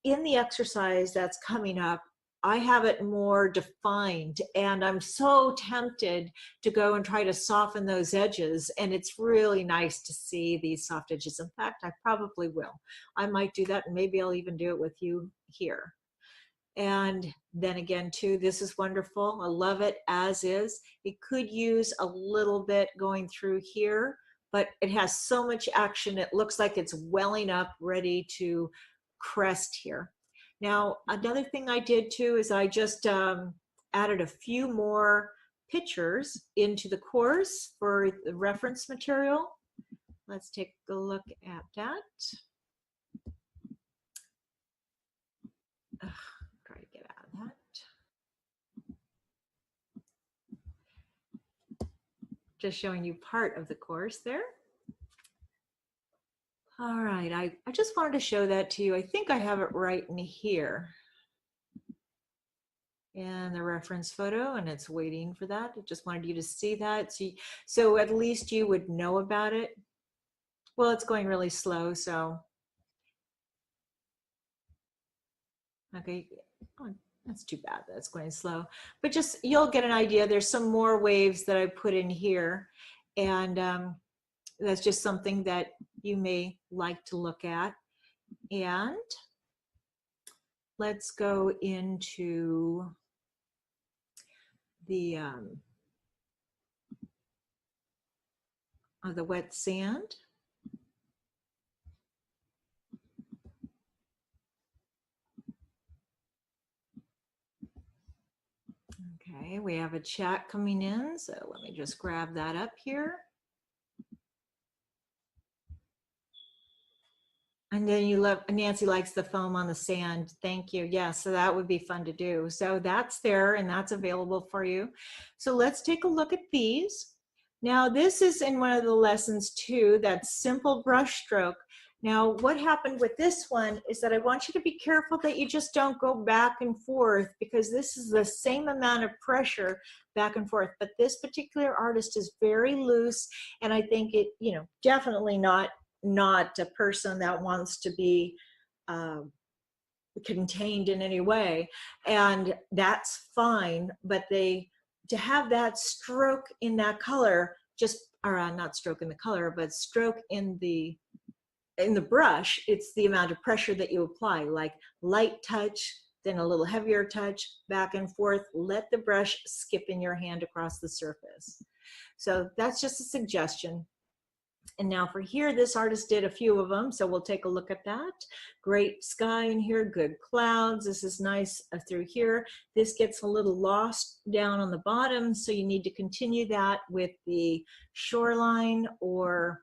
in the exercise that's coming up, I have it more defined, and I'm so tempted to go and try to soften those edges, and it's really nice to see these soft edges. In fact, I probably will. I might do that, and maybe I'll even do it with you here. And then again, too, this is wonderful. I love it as is. It could use a little bit going through here, but it has so much action. It looks like it's welling up, ready to crest here. Now, another thing I did too is I just added a few more pictures into the course for the reference material. Let's take a look at that. Try to get out of that. Just showing you part of the course there. All right, I just wanted to show that to you. I think I have it right in here. And the reference photo, and it's waiting for that. I just wanted you to see that. So at least you would know about it. Well, it's going really slow, so. Okay, oh, that's too bad, that's going slow. But just, you'll get an idea. There's some more waves that I put in here. And that's just something that you may like to look at. And let's go into the wet sand. Okay, we have a chat coming in, so let me just grab that up here. And then you love, Nancy likes the foam on the sand. Thank you. Yeah, so that would be fun to do. So that's there and that's available for you. So let's take a look at these. Now this is in one of the lessons too, that simple brush stroke. Now what happened with this one is that I want you to be careful that you just don't go back and forth, because this is the same amount of pressure back and forth. But this particular artist is very loose, and I think it, you know, definitely not a person that wants to be contained in any way, and that's fine. But to have that stroke in that color, just, or not stroke in the color, but stroke in the brush, it's the amount of pressure that you apply, like light touch, then a little heavier touch, back and forth. Let the brush skip in your hand across the surface. So that's just a suggestion. And now for here, this artist did a few of them, so we'll take a look at that. Great sky in here, good clouds. This is nice through here. This gets a little lost down on the bottom, so you need to continue that with the shoreline, or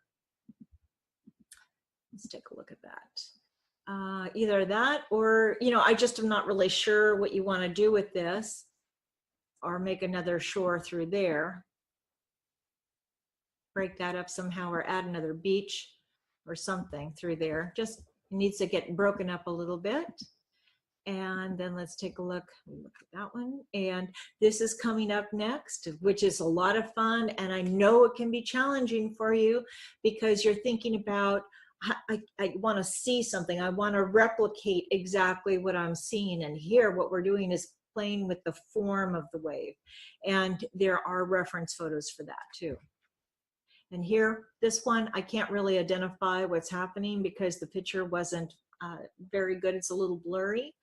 let's take a look at that. Either that, or, you know, I just am not really sure what you want to do with this. or make another shore through there. Break that up somehow or add another beach or something through there. Just needs to get broken up a little bit. And then let's take a look at that one. And this is coming up next, which is a lot of fun. And I know it can be challenging for you because you're thinking about, I want to see something. I want to replicate exactly what I'm seeing. And here what we're doing is playing with the form of the wave. And there are reference photos for that too. And here, this one, I can't really identify what's happening because the picture wasn't very good. It's a little blurry.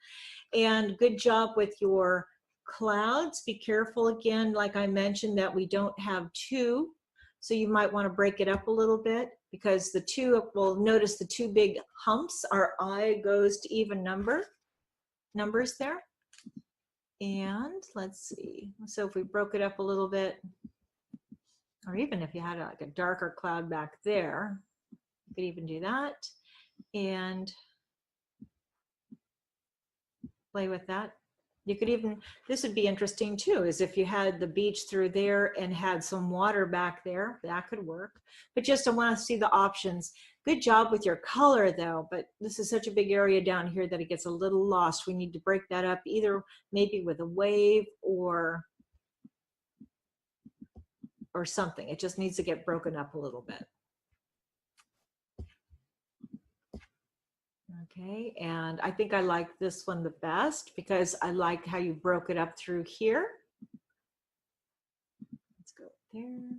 And good job with your clouds. Be careful again, like I mentioned, that we don't have two. So you might want to break it up a little bit because the two, well, notice the two big humps, our eye goes to even numbers there. And let's see. So if we broke it up a little bit, or even if you had like a darker cloud back there, you could even do that. And play with that. You could even, this would be interesting too, is if you had the beach through there and had some water back there, that could work. But just I want to see the options. Good job with your color though, but this is such a big area down here that it gets a little lost. We need to break that up either maybe with a wave or something. It just needs to get broken up a little bit. Okay, and I think I like this one the best because I like how you broke it up through here. Let's go there.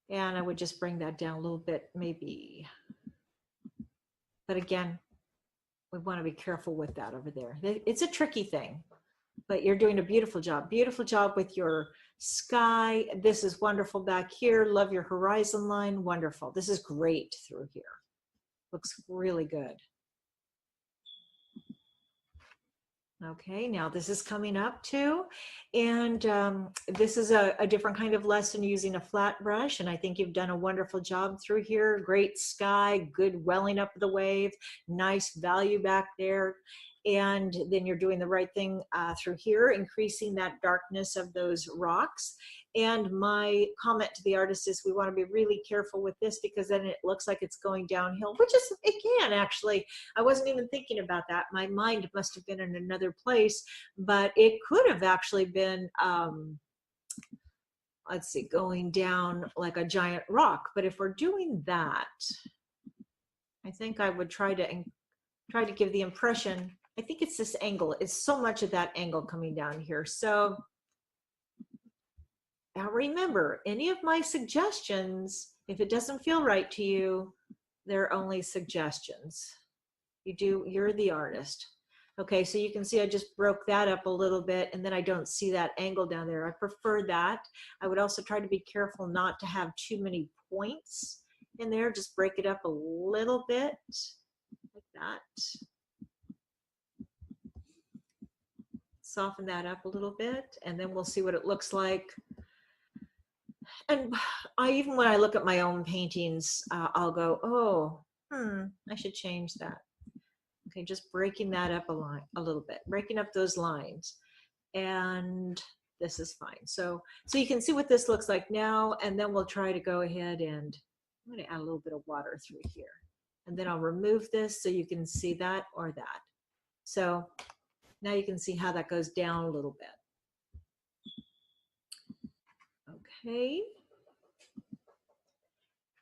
And I would just bring that down a little bit, maybe. But again, we want to be careful with that over there. It's a tricky thing, but you're doing a beautiful job. Beautiful job with your sky. This is wonderful back here. Love your horizon line. Wonderful. This is great through here. Looks really good. Okay, now this is coming up too. And this is a different kind of lesson using a flat brush. And I think you've done a wonderful job through here. Great sky, good welling up of the wave, nice value back there. And then you're doing the right thing through here, increasing that darkness of those rocks. And my comment to the artist is we want to be really careful with this because then it looks like it's going downhill, which is, it can actually. I wasn't even thinking about that. My mind must have been in another place, but it could have actually been, let's see, going down like a giant rock. But if we're doing that, I think I would try to give the impression, I think it's this angle. It's so much of that angle coming down here. So now remember, any of my suggestions, if it doesn't feel right to you, they're only suggestions. You're the artist. Okay, so you can see I just broke that up a little bit and then I don't see that angle down there. I prefer that. I would also try to be careful not to have too many points in there. Just break it up a little bit like that. Soften that up a little bit and then we'll see what it looks like. And even when I look at my own paintings, I'll go, oh, I should change that. Okay, just breaking that up a little bit, breaking up those lines. And this is fine. So you can see what this looks like now, and then we'll try to go ahead and I'm going to add a little bit of water through here. And then I'll remove this so you can see that or that. So now you can see how that goes down a little bit. Okay.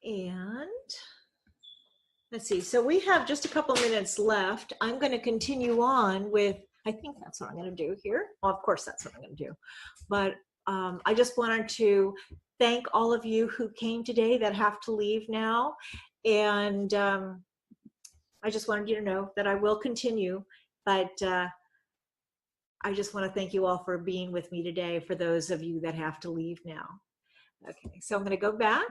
And let's see, so we have just a couple minutes left. I'm going to continue on with, I think that's what I'm going to do here. Well, of course, that's what I'm going to do. But I just wanted to thank all of you who came today that have to leave now. And I just wanted you to know that I will continue, but I just want to thank you all for being with me today, for those of you that have to leave now. Okay, so I'm going to go back.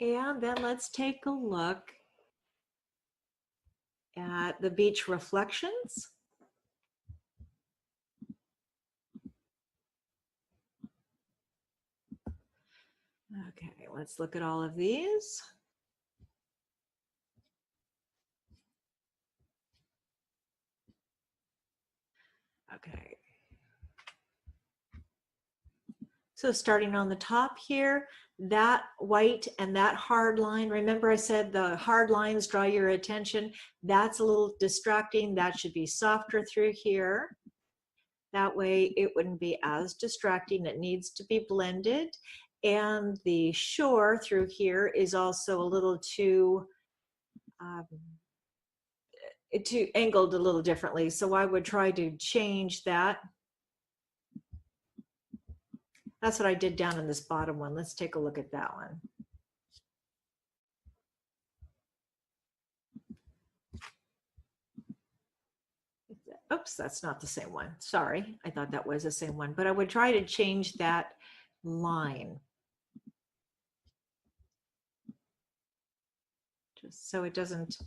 And then let's take a look at the beach reflections. Okay, let's look at all of these. Okay. So starting on the top here, that white and that hard line, remember I said the hard lines draw your attention. That's a little distracting. That should be softer through here. That way it wouldn't be as distracting. It needs to be blended. And the shore through here is also a little too angled a little differently. So I would try to change that. That's what I did down in this bottom one. Let's take a look at that one. Oops, that's not the same one. Sorry, I thought that was the same one, but I would try to change that line. Just so it doesn't.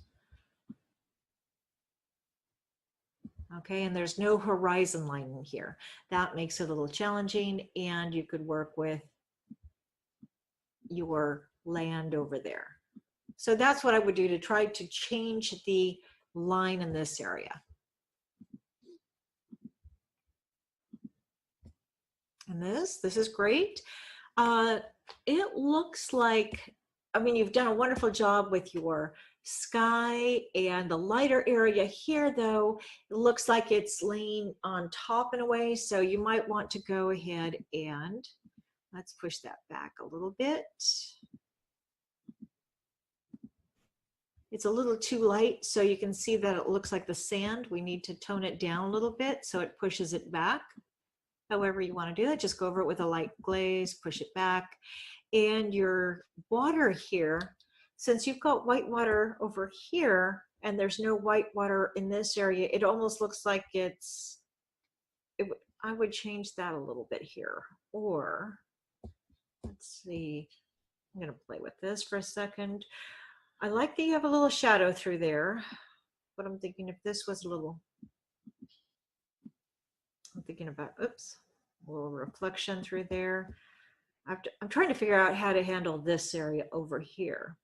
Okay, and there's no horizon line in here. That makes it a little challenging, and you could work with your land over there. So that's what I would do to try to change the line in this area. And this is great. It looks like, I mean, you've done a wonderful job with your sky and the lighter area here, though, it looks like it's laying on top in a way. So you might want to go ahead and let's push that back a little bit. It's a little too light, so you can see that it looks like the sand. We need to tone it down a little bit so it pushes it back. However you want to do that, just go over it with a light glaze, push it back. And your water here, since you've got white water over here and there's no white water in this area, it almost looks like I would change that a little bit here. Or let's see, I'm going to play with this for a second. I like that you have a little shadow through there, but I'm thinking if this was a little, I'm thinking about, oops, a little reflection through there. I'm trying to figure out how to handle this area over here.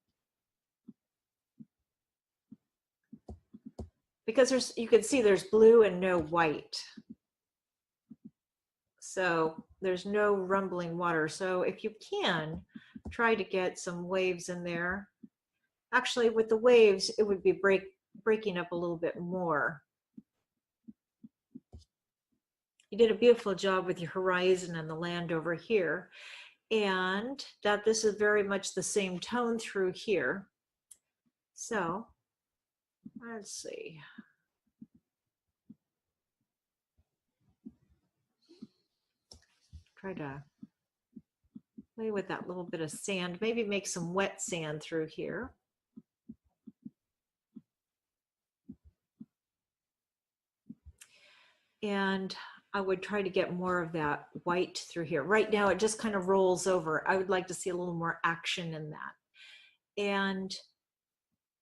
Because you can see there's blue and no white. So there's no rumbling water. So if you can, try to get some waves in there. Actually, with the waves, it would be breaking up a little bit more. You did a beautiful job with your horizon and the land over here. And that this is very much the same tone through here. So let's see. Try to play with that little bit of sand, maybe make some wet sand through here. And I would try to get more of that white through here. Right now, it just kind of rolls over. I would like to see a little more action in that. And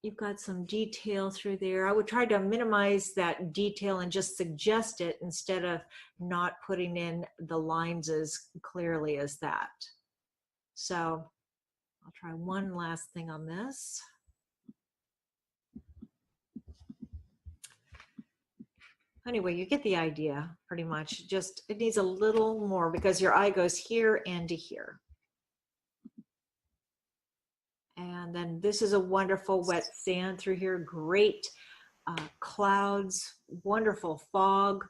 you've got some detail through there. I would try to minimize that detail and just suggest it instead of not putting in the lines as clearly as that. So I'll try one last thing on this. Anyway, you get the idea pretty much. Just it needs a little more because your eye goes here and to here. And then this is a wonderful wet sand through here. Great clouds, wonderful fog.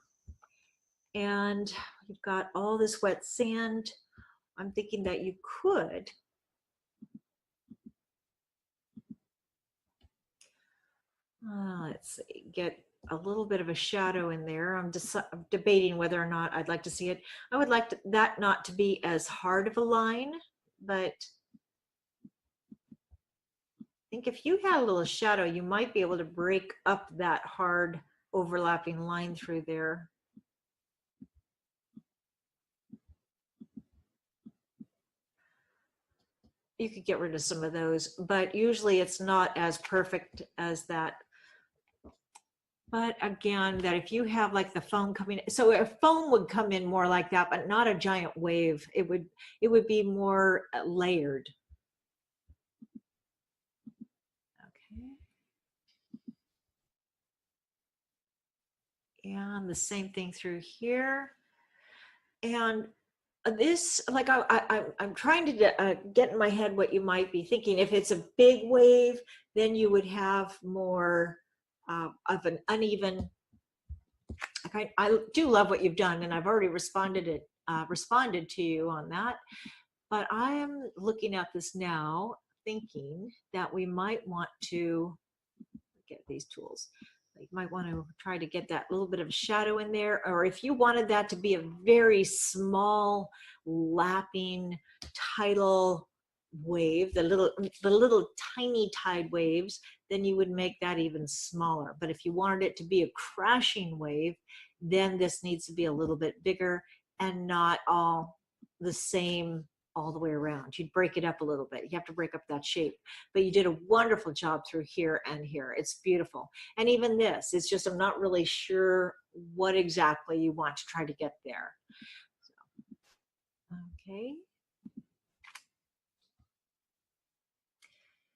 And you've got all this wet sand. I'm thinking that you could let's see, get a little bit of a shadow in there. I'm debating whether or not I'd like to see it. I would like that not to be as hard of a line, but I think if you had a little shadow, you might be able to break up that hard overlapping line through there. You could get rid of some of those, but usually it's not as perfect as that. But again, that if you have like the foam coming, so a foam would come in more like that, but not a giant wave. It would be more layered. Okay. And the same thing through here. And this, like I'm trying to get in my head what you might be thinking. If it's a big wave, then you would have more of an uneven. I do love what you've done, and I've already responded to you on that. But I am looking at this now, thinking that we might want to get these tools. You might want to try to get that little bit of shadow in there, or if you wanted that to be a very small lapping tidal wave, the little tiny tide waves, then you would make that even smaller. But if you wanted it to be a crashing wave, then this needs to be a little bit bigger and not all the same all the way around. You'd break it up a little bit. You have to break up that shape. But you did a wonderful job through here and here. It's beautiful. And even this, it's just I'm not really sure what exactly you want to try to get there. So, okay.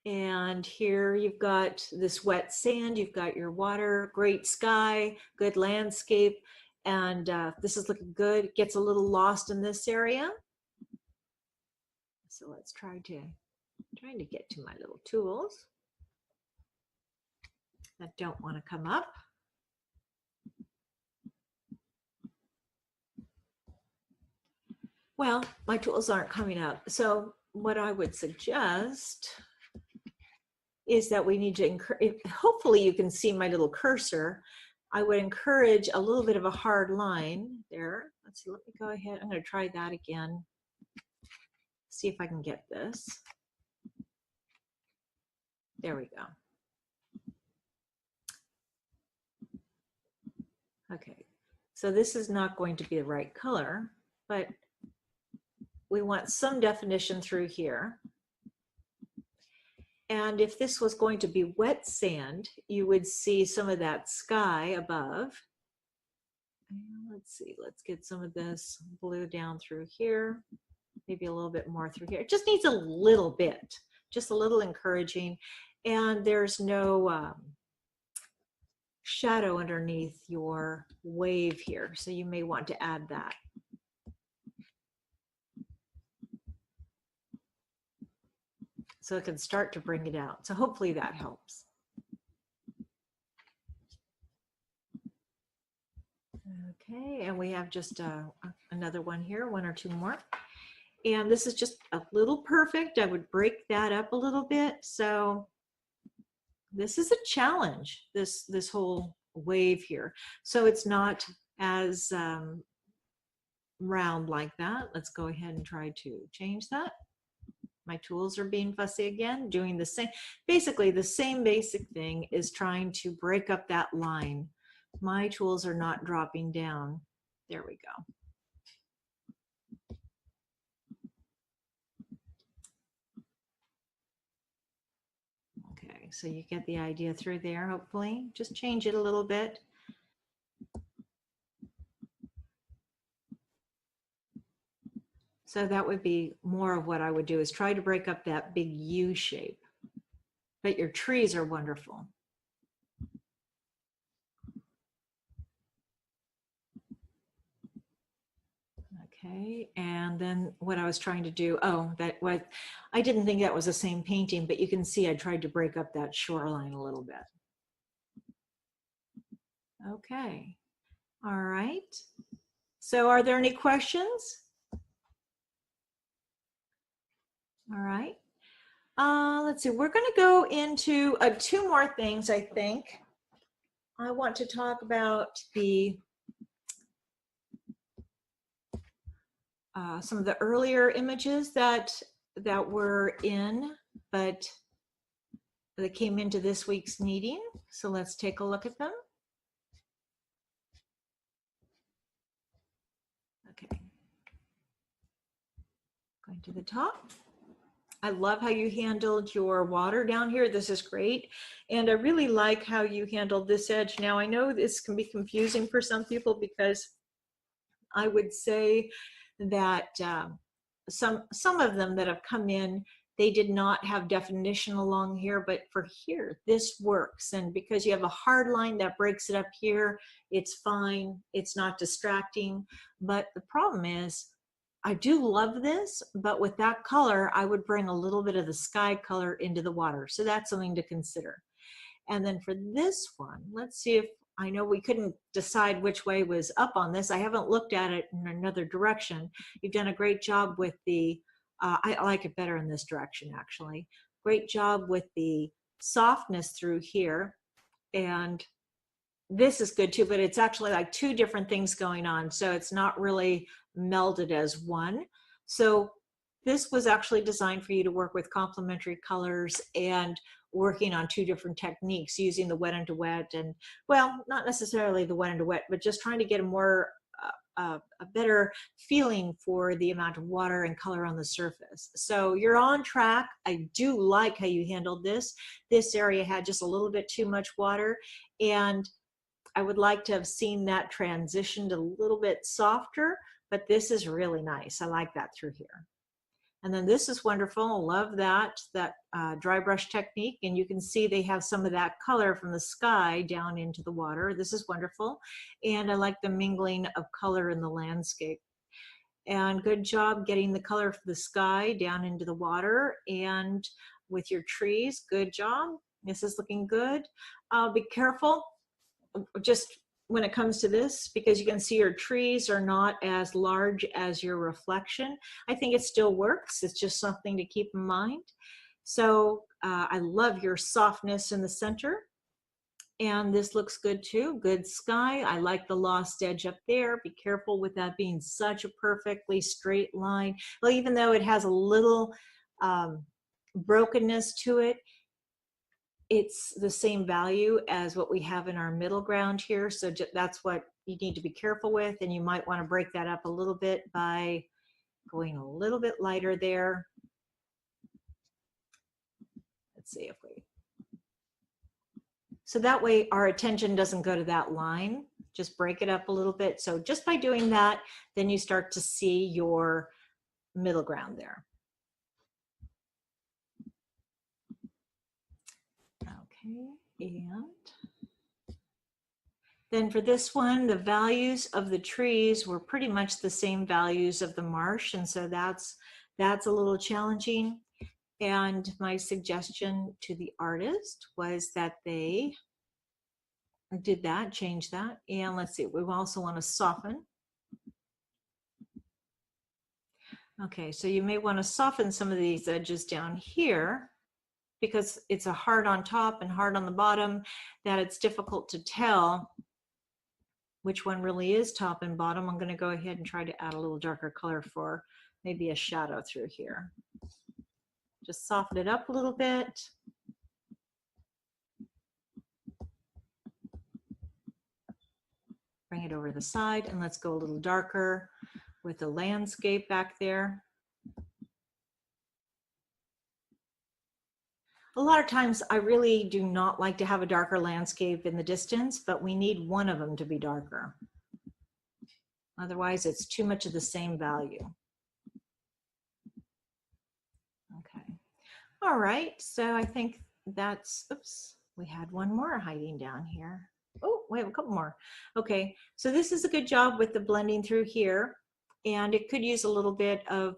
And here you've got this wet sand, you've got your water, great sky, good landscape. And this is looking good. It gets a little lost in this area. So let's trying to get to my little tools that don't want to come up. Well, my tools aren't coming up. So what I would suggest is that we need to encourage, hopefully you can see my little cursor. I would encourage a little bit of a hard line there. Let's see, let me go ahead. I'm going to try that again. See if I can get this. There we go. Okay, so this is not going to be the right color, but we want some definition through here. And if this was going to be wet sand, you would see some of that sky above. And let's see, let's get some of this blue down through here. Maybe a little bit more through here. It just needs a little bit, just a little encouraging. And there's no shadow underneath your wave here. So you may want to add that. So it can start to bring it out. So hopefully that helps. Okay, and we have just another one here, one or two more. And this is just a little perfect. I would break that up a little bit. So this is a challenge, this whole wave here. So it's not as round like that. Let's go ahead and try to change that. My tools are being fussy again, doing the same, basically the same basic thing is trying to break up that line. My tools are not dropping down. There we go. Okay, so you get the idea through there, hopefully. Just change it a little bit. So that would be more of what I would do is try to break up that big U shape. But your trees are wonderful. Okay, and then what I was trying to do, I didn't think that was the same painting, but you can see I tried to break up that shoreline a little bit. Okay, all right. So are there any questions? All right. Let's see, we're going to go into two more things, I think. I want to talk about the some of the earlier images that were in, but that came into this week's meeting. So let's take a look at them. Okay. Going to the top. I love how you handled your water down here. This is great. And I really like how you handled this edge. Now, I know this can be confusing for some people because I would say that some of them that have come in they did not have definition along here, but for here, this works. And because you have a hard line that breaks it up here, it's fine. It's not distracting. But the problem is, I do love this, but with that color, I would bring a little bit of the sky color into the water. So that's something to consider. And then for this one, let's see if, I know we couldn't decide which way was up on this. I haven't looked at it in another direction. You've done a great job with the, I like it better in this direction actually. Great job with the softness through here. And this is good too, but it's actually like two different things going on. So it's not really melded as one. So this was actually designed for you to work with complementary colors and working on two different techniques, using the wet into wet, and well, not necessarily the wet into wet, but just trying to get a more a better feeling for the amount of water and color on the surface. So you're on track. I do like how you handled this. This area had just a little bit too much water, and I would like to have seen that transitioned a little bit softer, but this is really nice. I like that through here. And then this is wonderful. I love that dry brush technique. And you can see they have some of that color from the sky down into the water. This is wonderful. And I like the mingling of color in the landscape. And good job getting the color from the sky down into the water. And with your trees, good job. This is looking good. Be careful just when it comes to this, because you can see your trees are not as large as your reflection. I think it still works. It's just something to keep in mind. So I love your softness in the center. And this looks good too. Good sky. I like the lost edge up there. Be careful with that being such a perfectly straight line. Well, even though it has a little brokenness to it, it's the same value as what we have in our middle ground here. So that's what you need to be careful with. And you might want to break that up a little bit by going a little bit lighter there. Let's see if we, so that way our attention doesn't go to that line. Just break it up a little bit. So just by doing that, then you start to see your middle ground there. Okay, and then for this one, the values of the trees were pretty much the same values of the marsh, and so that's a little challenging. And my suggestion to the artist was that they did that, change that, and let's see, we also want to soften. Okay, so you may want to soften some of these edges down here, because it's a hard on top and hard on the bottom, that it's difficult to tell which one really is top and bottom. I'm going to go ahead and try to add a little darker color for maybe a shadow through here. Just soften it up a little bit. Bring it over the side, and let's go a little darker with the landscape back there. A lot of times I really do not like to have a darker landscape in the distance, but we need one of them to be darker. Otherwise it's too much of the same value. Okay. All right, so I think that's, oops, we had one more hiding down here. Oh, we have a couple more. Okay, so this is a good job with the blending through here, and it could use a little bit of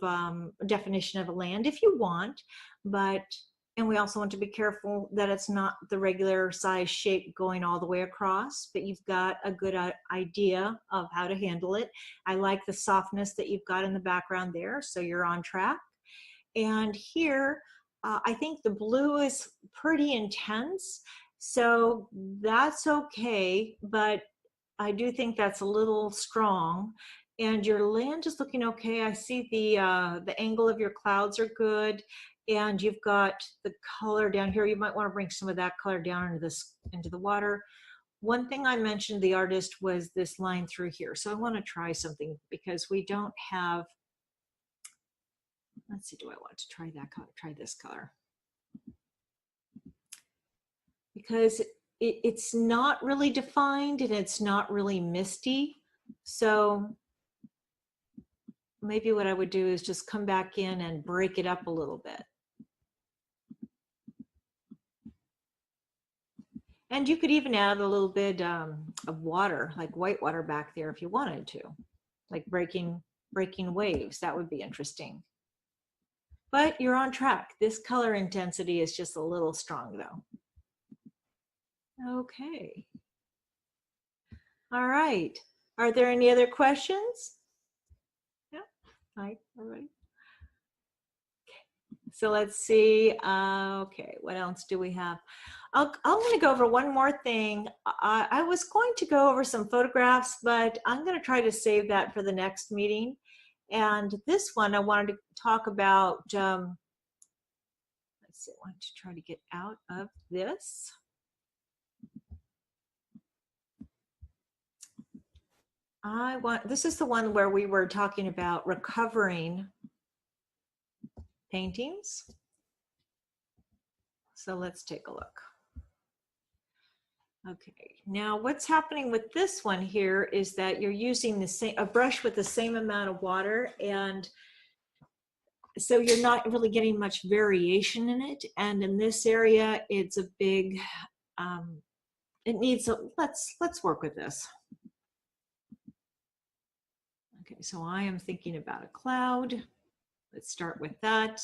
definition of a land if you want, but and we also want to be careful that it's not the regular size shape going all the way across, but you've got a good idea of how to handle it. I like the softness that you've got in the background there, so you're on track. And here, I think the blue is pretty intense, so that's okay, but I do think that's a little strong. And your land is looking okay. I see the angle of your clouds are good. And you've got the color down here. You might want to bring some of that color down into the water. One thing I mentioned the artist was this line through here. So I want to try something because we don't have, let's see, do I want to try that color? Try this color. Because it's not really defined and it's not really misty. So maybe what I would do is just come back in and break it up a little bit. And you could even add a little bit of water, like white water back there if you wanted to, like breaking waves. That would be interesting. But you're on track. This color intensity is just a little strong though. Okay. All right. Are there any other questions? Yeah. Hi, everybody. So let's see. Okay, what else do we have? I'm going to go over one more thing. I was going to go over some photographs, but I'm going to try to save that for the next meeting. And this one I wanted to talk about. Let's see. I want to try to get out of this. This is the one where we were talking about recovering paintings. So let's take a look. Okay, now what's happening with this one here is that you're using a brush with the same amount of water, and so you're not really getting much variation in it. And in this area, it's a big, it needs a, let's work with this. Okay, so I am thinking about a cloud. Let's start with that.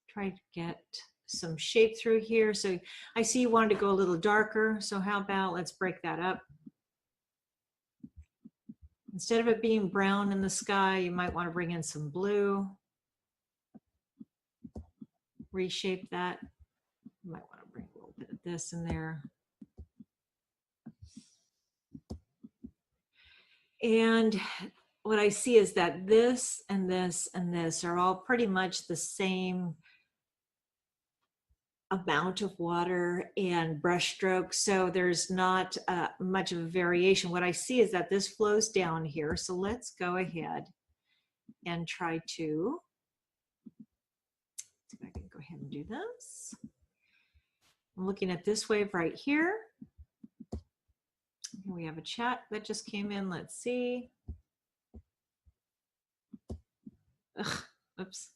Try to get some shape through here. So I see you wanted to go a little darker. So how about let's break that up. Instead of it being brown in the sky, you might want to bring in some blue. Reshape that. You might want to bring a little bit of this in there. And what I see is that this and this and this are all pretty much the same amount of water and brush strokes, so there's not much of a variation. What I see is that this flows down here, so let's go ahead and try to see if I can go ahead and do this. I'm looking at this wave right here. Here we have a chat that just came in. Let's see. Ugh, oops.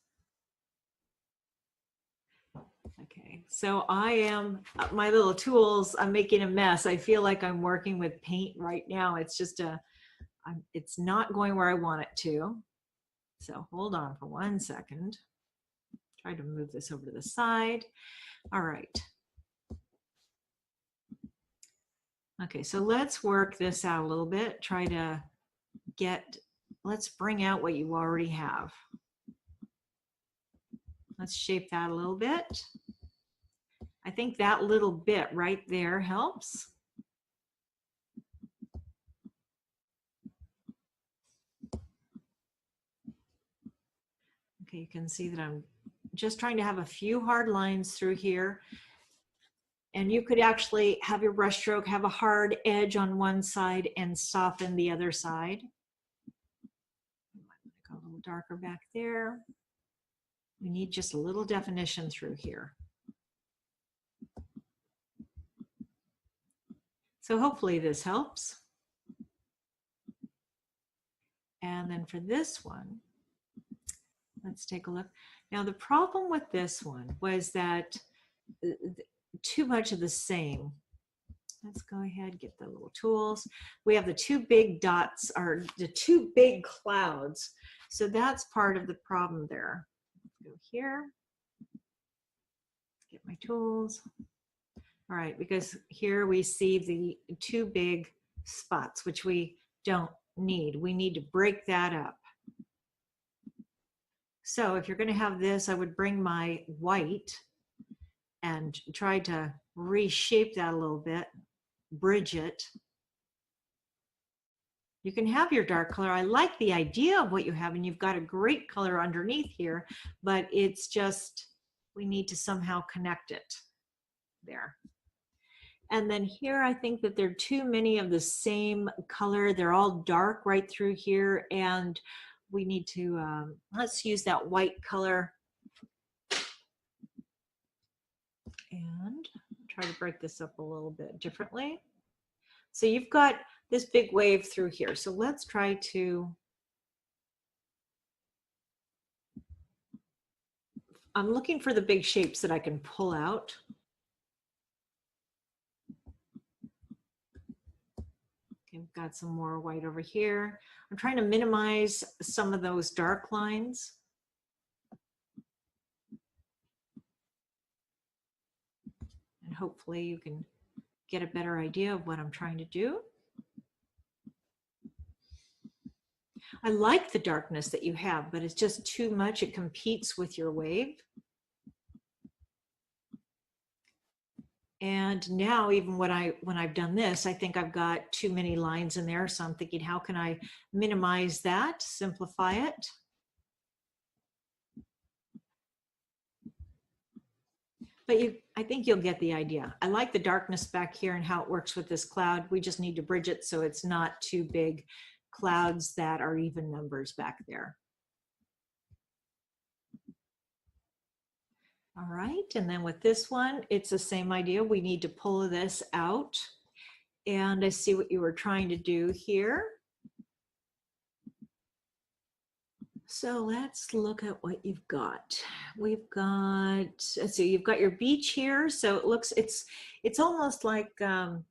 Okay, so I am, my little tools, I'm making a mess. I feel like I'm working with paint right now. It's just it's not going where I want it to. So hold on for 1 second. Try to move this over to the side. All right. Okay, so let's work this out a little bit. Try to let's bring out what you already have. Let's shape that a little bit. I think that little bit right there helps. Okay, you can see that I'm just trying to have a few hard lines through here. And you could actually have your brush stroke have a hard edge on one side and soften the other side. Go a little darker back there. We need just a little definition through here. So hopefully this helps. And then for this one, let's take a look. Now the problem with this one was that too much of the same. Let's go ahead, get the little tools. We have the two big dots, or the two big clouds. So that's part of the problem there. Let's go here, get my tools. All right, because here we see the two big spots, which we don't need. We need to break that up. So if you're going to have this, I would bring my white and try to reshape that a little bit, bridge it. You can have your dark color. I like the idea of what you have, and you've got a great color underneath here, but it's just, we need to somehow connect it there. And then here, I think that there are too many of the same color. They're all dark right through here, and we need to, let's use that white color and try to break this up a little bit differently. So you've got this big wave through here. So let's try to, I'm looking for the big shapes that I can pull out. I've got some more white over here. I'm trying to minimize some of those dark lines. And hopefully you can get a better idea of what I'm trying to do. I like the darkness that you have, but it's just too much. It competes with your wave. And now even when I've done this, I think I've got too many lines in there. So I'm thinking, how can I minimize that, simplify it? But I think you'll get the idea. I like the darkness back here and how it works with this cloud. We just need to bridge it so it's not too big clouds that are even numbers back there. All right, and then with this one, it's the same idea. We need to pull this out. And I see what you were trying to do here. So let's look at what you've got. We've got, let's see, you've got your beach here. So it looks, it's almost like, now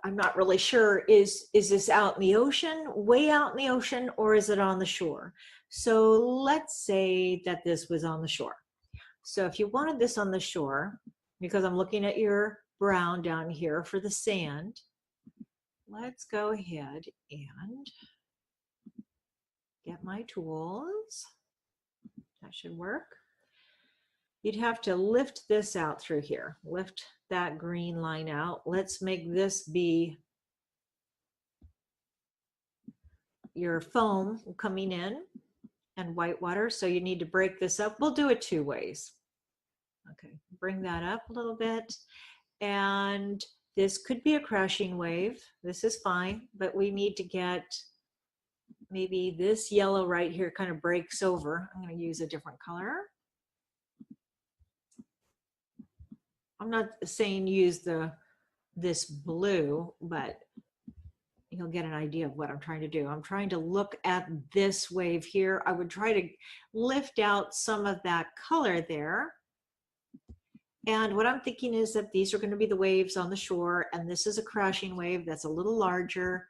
I'm not really sure, is this out in the ocean, way out in the ocean, or is it on the shore? So let's say that this was on the shore. So if you wanted this on the shore, because I'm looking at your brown down here for the sand, let's go ahead and get my tools. That should work. You'd have to lift this out through here. Lift that green line out. Let's make this be your foam coming in and white water. So you need to break this up. We'll do it two ways. Okay, bring that up a little bit. And this could be a crashing wave. This is fine, but we need to get maybe this yellow right here kind of breaks over. I'm going to use a different color. I'm not saying use this blue, but you'll get an idea of what I'm trying to do. I'm trying to look at this wave here. I would try to lift out some of that color there. And what I'm thinking is that these are going to be the waves on the shore, and this is a crashing wave that's a little larger,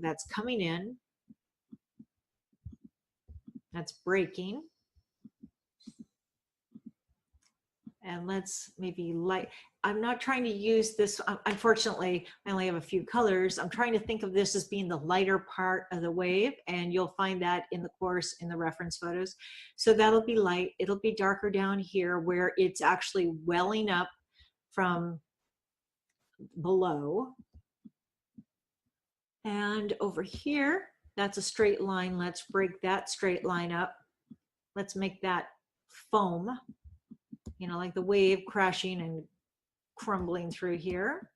that's coming in. That's breaking. And let's maybe light, I'm not trying to use this, unfortunately, I only have a few colors. I'm trying to think of this as being the lighter part of the wave, and you'll find that in the course in the reference photos. So that'll be light. It'll be darker down here where it's actually welling up from below. And over here, that's a straight line. Let's break that straight line up. Let's make that foam, you know, like the wave crashing and crumbling through here.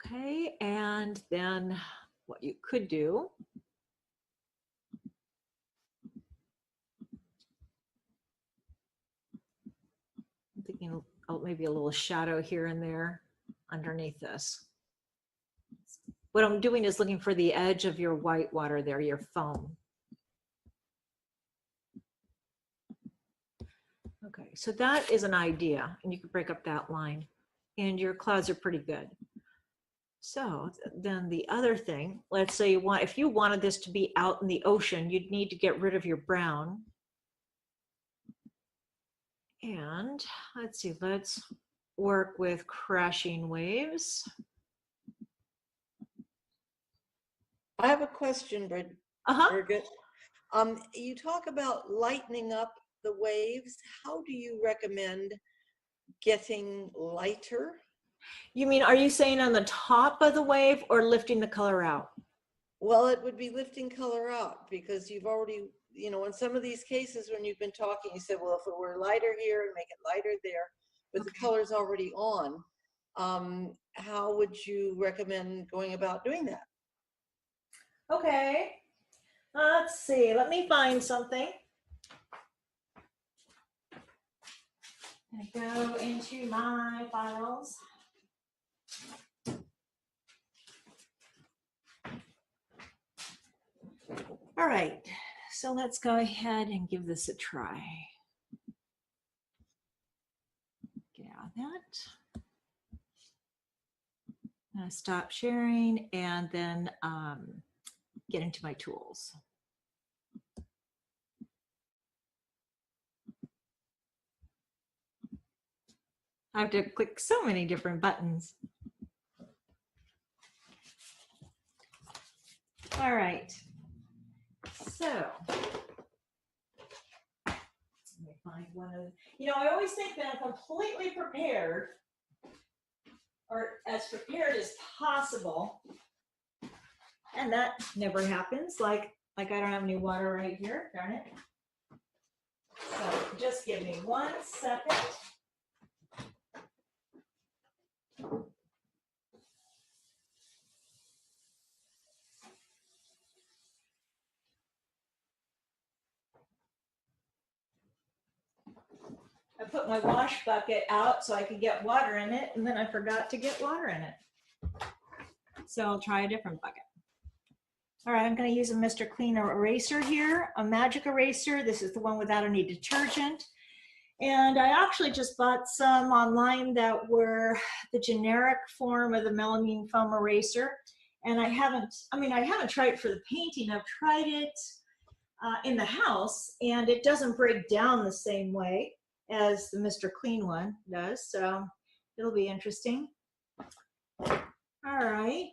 Okay, and then what you could do, I'm thinking, oh, maybe a little shadow here and there underneath this. What I'm doing is looking for the edge of your white water there, your foam. Okay, so that is an idea, and you can break up that line, and your clouds are pretty good. So then the other thing, let's say you want, if you wanted this to be out in the ocean, you'd need to get rid of your brown. And let's see, let's work with crashing waves. I have a question, Bridget. You talk about lightening up the waves. How do you recommend getting lighter? You mean, are you saying on the top of the wave or lifting the color out? Well, it would be lifting color out, because you've already, you know, in some of these cases when you've been talking, you said, well, if it were lighter here and make it lighter there, but the color's already on. How would you recommend going about doing that? Okay, let's see, let me find something. I go into my files. All right, so let's go ahead and give this a try. Get out of that. I'm gonna stop sharing and then get into my tools. I have to click so many different buttons. All right, so let me find one of, you know, I always think that I'm completely prepared, or as prepared as possible, and that never happens. Like I don't have any water right here, darn it. So just give me 1 second. I put my wash bucket out so I could get water in it, and then I forgot to get water in it. So I'll try a different bucket. All right, I'm going to use a Mr. Clean eraser here, a magic eraser. This is the one without any detergent. And I actually just bought some online that were the generic form of the melamine foam eraser. And I haven't tried it for the painting. I've tried it in the house, and it doesn't break down the same way as the Mr. Clean one does. So it'll be interesting. All right,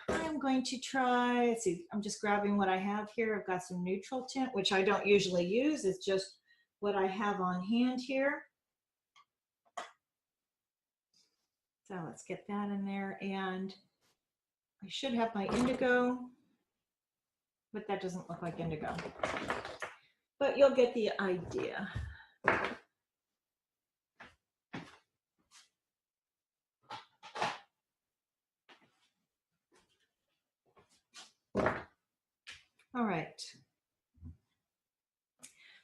I'm going to try, let's see, I'm just grabbing what I have here. I've got some neutral tint, which I don't usually use. It's just what I have on hand here. So let's get that in there. And I should have my indigo, but that doesn't look like indigo. But you'll get the idea. All right.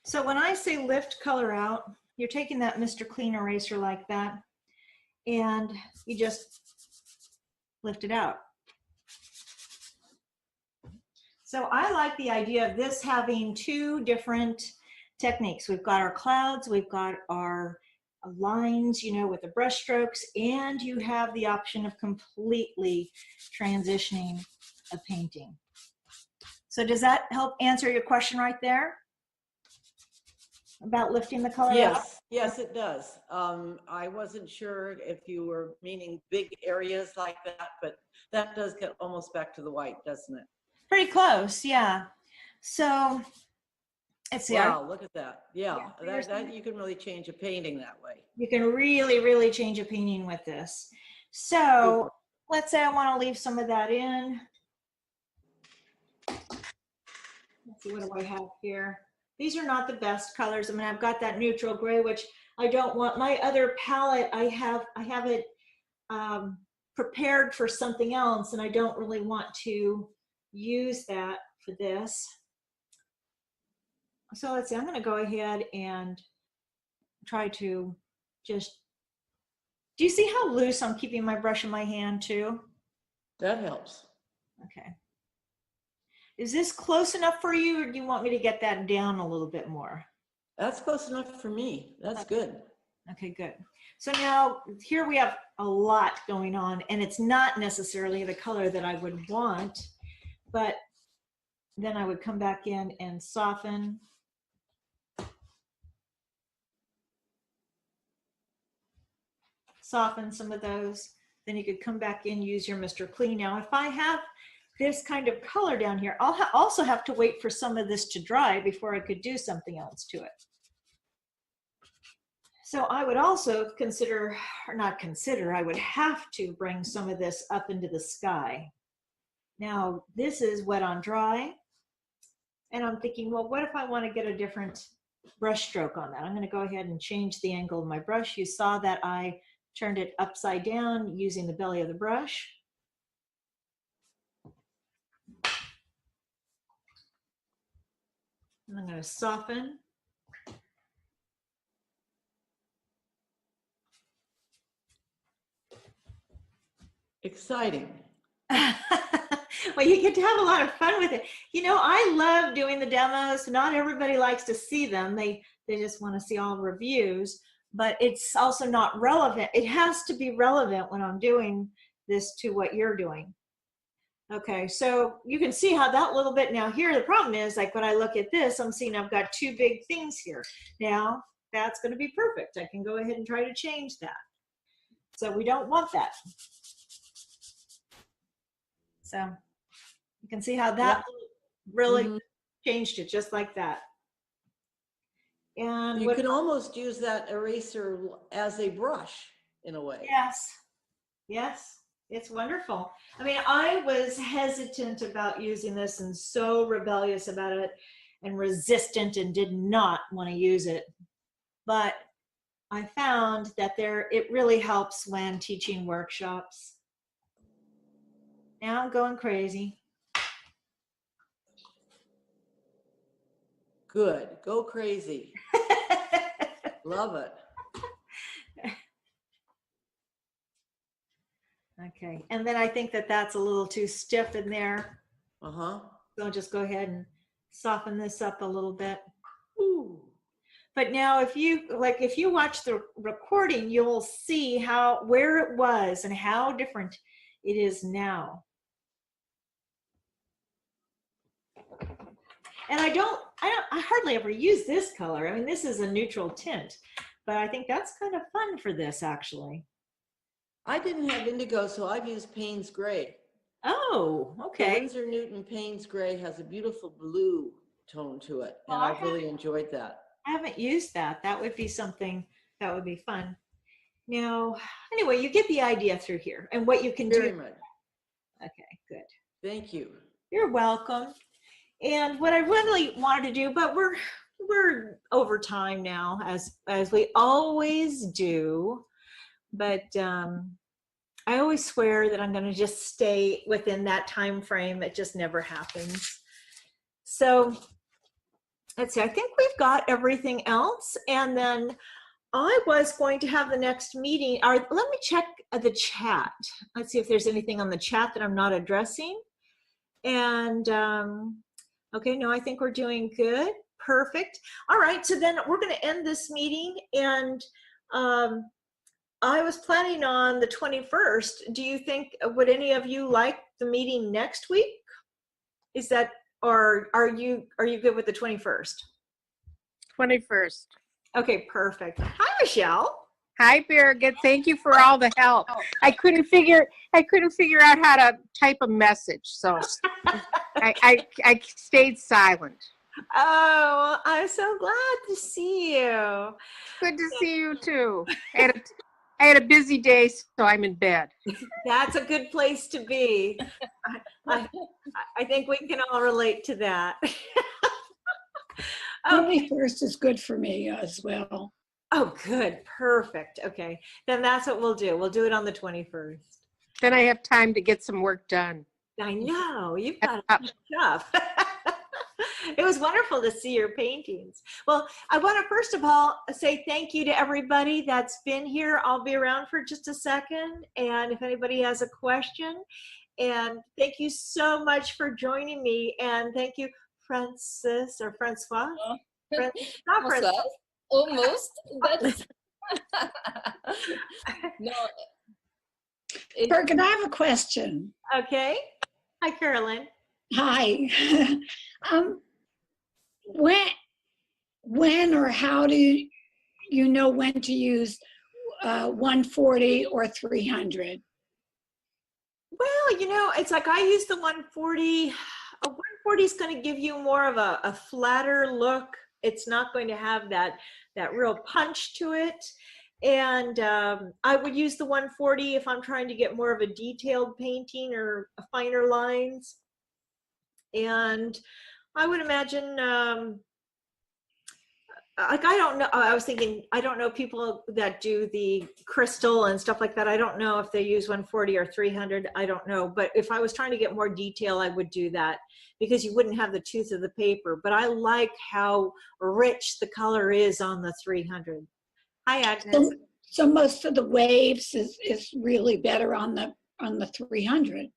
So when I say lift color out, you're taking that Mr. Clean eraser like that, and you just lift it out. So I like the idea of this having 2 different techniques. We've got our clouds, we've got our lines, you know, with the brush strokes, and you have the option of completely transitioning a painting. So does that help answer your question right there about lifting the color out? Yes, it does. I wasn't sure if you were meaning big areas like that, but that does get almost back to the white, doesn't it? Pretty close, yeah. So let's see. Wow, look at that. Yeah, Yeah, that you can really change a painting that way. You can really, really change a painting with this. So let's say I want to leave some of that in. Let's see, what do I have here? These are not the best colors. I mean, I've got that neutral gray, which I don't want. My other palette, I have it prepared for something else, and I don't really want to use that for this. So let's see, I'm going to go ahead and try to just, do you see how loose I'm keeping my brush in my hand too? That helps. Okay. Is this close enough for you, or do you want me to get that down a little bit more? That's close enough for me. That's good. Okay, good. So now here we have a lot going on, and it's not necessarily the color that I would want, but then I would come back in and soften. Soften some of those. Then you could come back in, use your Mr. Clean. Now, if I have this kind of color down here, I'll also have to wait for some of this to dry before I could do something else to it. So I would also consider, or not consider, I would have to bring some of this up into the sky. Now, this is wet on dry. And I'm thinking, well, what if I want to get a different brush stroke on that? I'm going to go ahead and change the angle of my brush. You saw that I turned it upside down using the belly of the brush. And I'm going to soften. Exciting. Well, you get to have a lot of fun with it. You know, I love doing the demos. Not everybody likes to see them. They just want to see all reviews, but it's also not relevant. It has to be relevant when I'm doing this to what you're doing. Okay, so you can see how that little bit, now here the problem is, like when I look at this, I'm seeing I've got two big things here. Now that's going to be perfect. I can go ahead and try to change that. So we don't want that. So you can see how that really changed it just like that. And you can almost use that eraser as a brush in a way. Yes, yes, it's wonderful. I mean, I was hesitant about using this and so rebellious about it and resistant and did not want to use it. But I found that it really helps when teaching workshops. Now I'm going crazy. Good, go crazy. Love it. Okay, and then I think that that's a little too stiff in there. Uh-huh. So I'll just go ahead and soften this up a little bit. Ooh. But now if you watch the recording, you'll see where it was and how different it is now. And I hardly ever use this color. I mean, this is a neutral tint, but I think that's kind of fun for this actually. I didn't have indigo, so I've used Payne's Gray. Oh, okay. The Winsor Newton Payne's Gray has a beautiful blue tone to it, and I've really enjoyed that. I haven't used that. That would be something that would be fun. Now, anyway, you get the idea through here and what you can do. Very much. Okay, good. Thank you. You're welcome. And what I really wanted to do, but we're over time now, as we always do. But I always swear that I'm going to just stay within that time frame. It just never happens. So let's see. I think we've got everything else, and then I was going to have the next meeting. Let me check the chat. Let's see if there's anything on the chat that I'm not addressing. And okay, no, I think we're doing good. Perfect. All right, so then we're going to end this meeting, and I was planning on the 21st. Do you think, would any of you like the meeting next week? Is that, or are you good with the 21st? 21st. Okay, perfect. Hi, Michelle. Hi, Birgit. Thank you for all the help. I couldn't figure out how to type a message, so I stayed silent. Oh, I'm so glad to see you. Good to see you too. I had a busy day, so I'm in bed. That's a good place to be. I think we can all relate to that. 21st is good for me as well. Oh, good. Perfect. Okay. Then that's what we'll do. We'll do it on the 21st. Then I have time to get some work done. I know. You've got to catch up. It was wonderful to see your paintings. Well, I want to first of all say thank you to everybody that's been here. I'll be around for just a second, and if anybody has a question. And thank you so much for joining me. And thank you, Francis or Francois. Not Francois. Almost. That's no. Birgit, I have a question. Okay. Hi, Carolyn. Hi. When or how do you know when to use 140 or 300? Well, you know, it's like I use the 140. A 140 is going to give you more of a flatter look. It's not going to have that real punch to it. And I would use the 140 if I'm trying to get more of a detailed painting or finer lines. And I would imagine, like, I don't know, I was thinking, I don't know people that do the crystal and stuff like that. I don't know if they use 140 or 300. I don't know. But if I was trying to get more detail, I would do that because you wouldn't have the tooth of the paper. But I like how rich the color is on the 300. Hi, Agnes. So most of the waves is really better on the 300.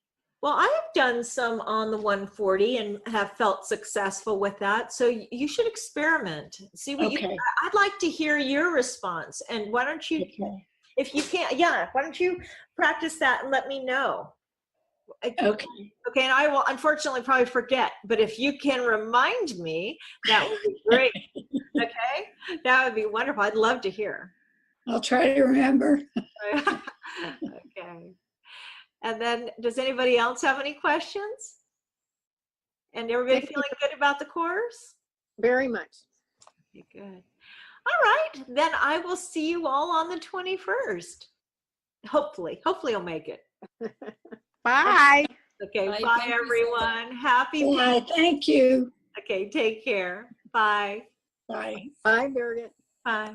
Well, I have done some on the 140 and have felt successful with that. So you should experiment. See what Okay. I'd like to hear your response. And why don't you If you can't, yeah, why don't you practice that and let me know? Okay. Okay, and I will unfortunately probably forget, but if you can remind me, that would be great. Okay, that would be wonderful. I'd love to hear. I'll try to remember. Okay. And then, does anybody else have any questions? And everybody Thank you feeling good about the course? very much. Okay, good. All right, then I will see you all on the 21st. Hopefully I'll make it. Bye. Okay, Bye, bye thank you so everyone. Happy Bye. Thank you. Okay, take care. Bye. Bye. Bye, Birgit. Bye.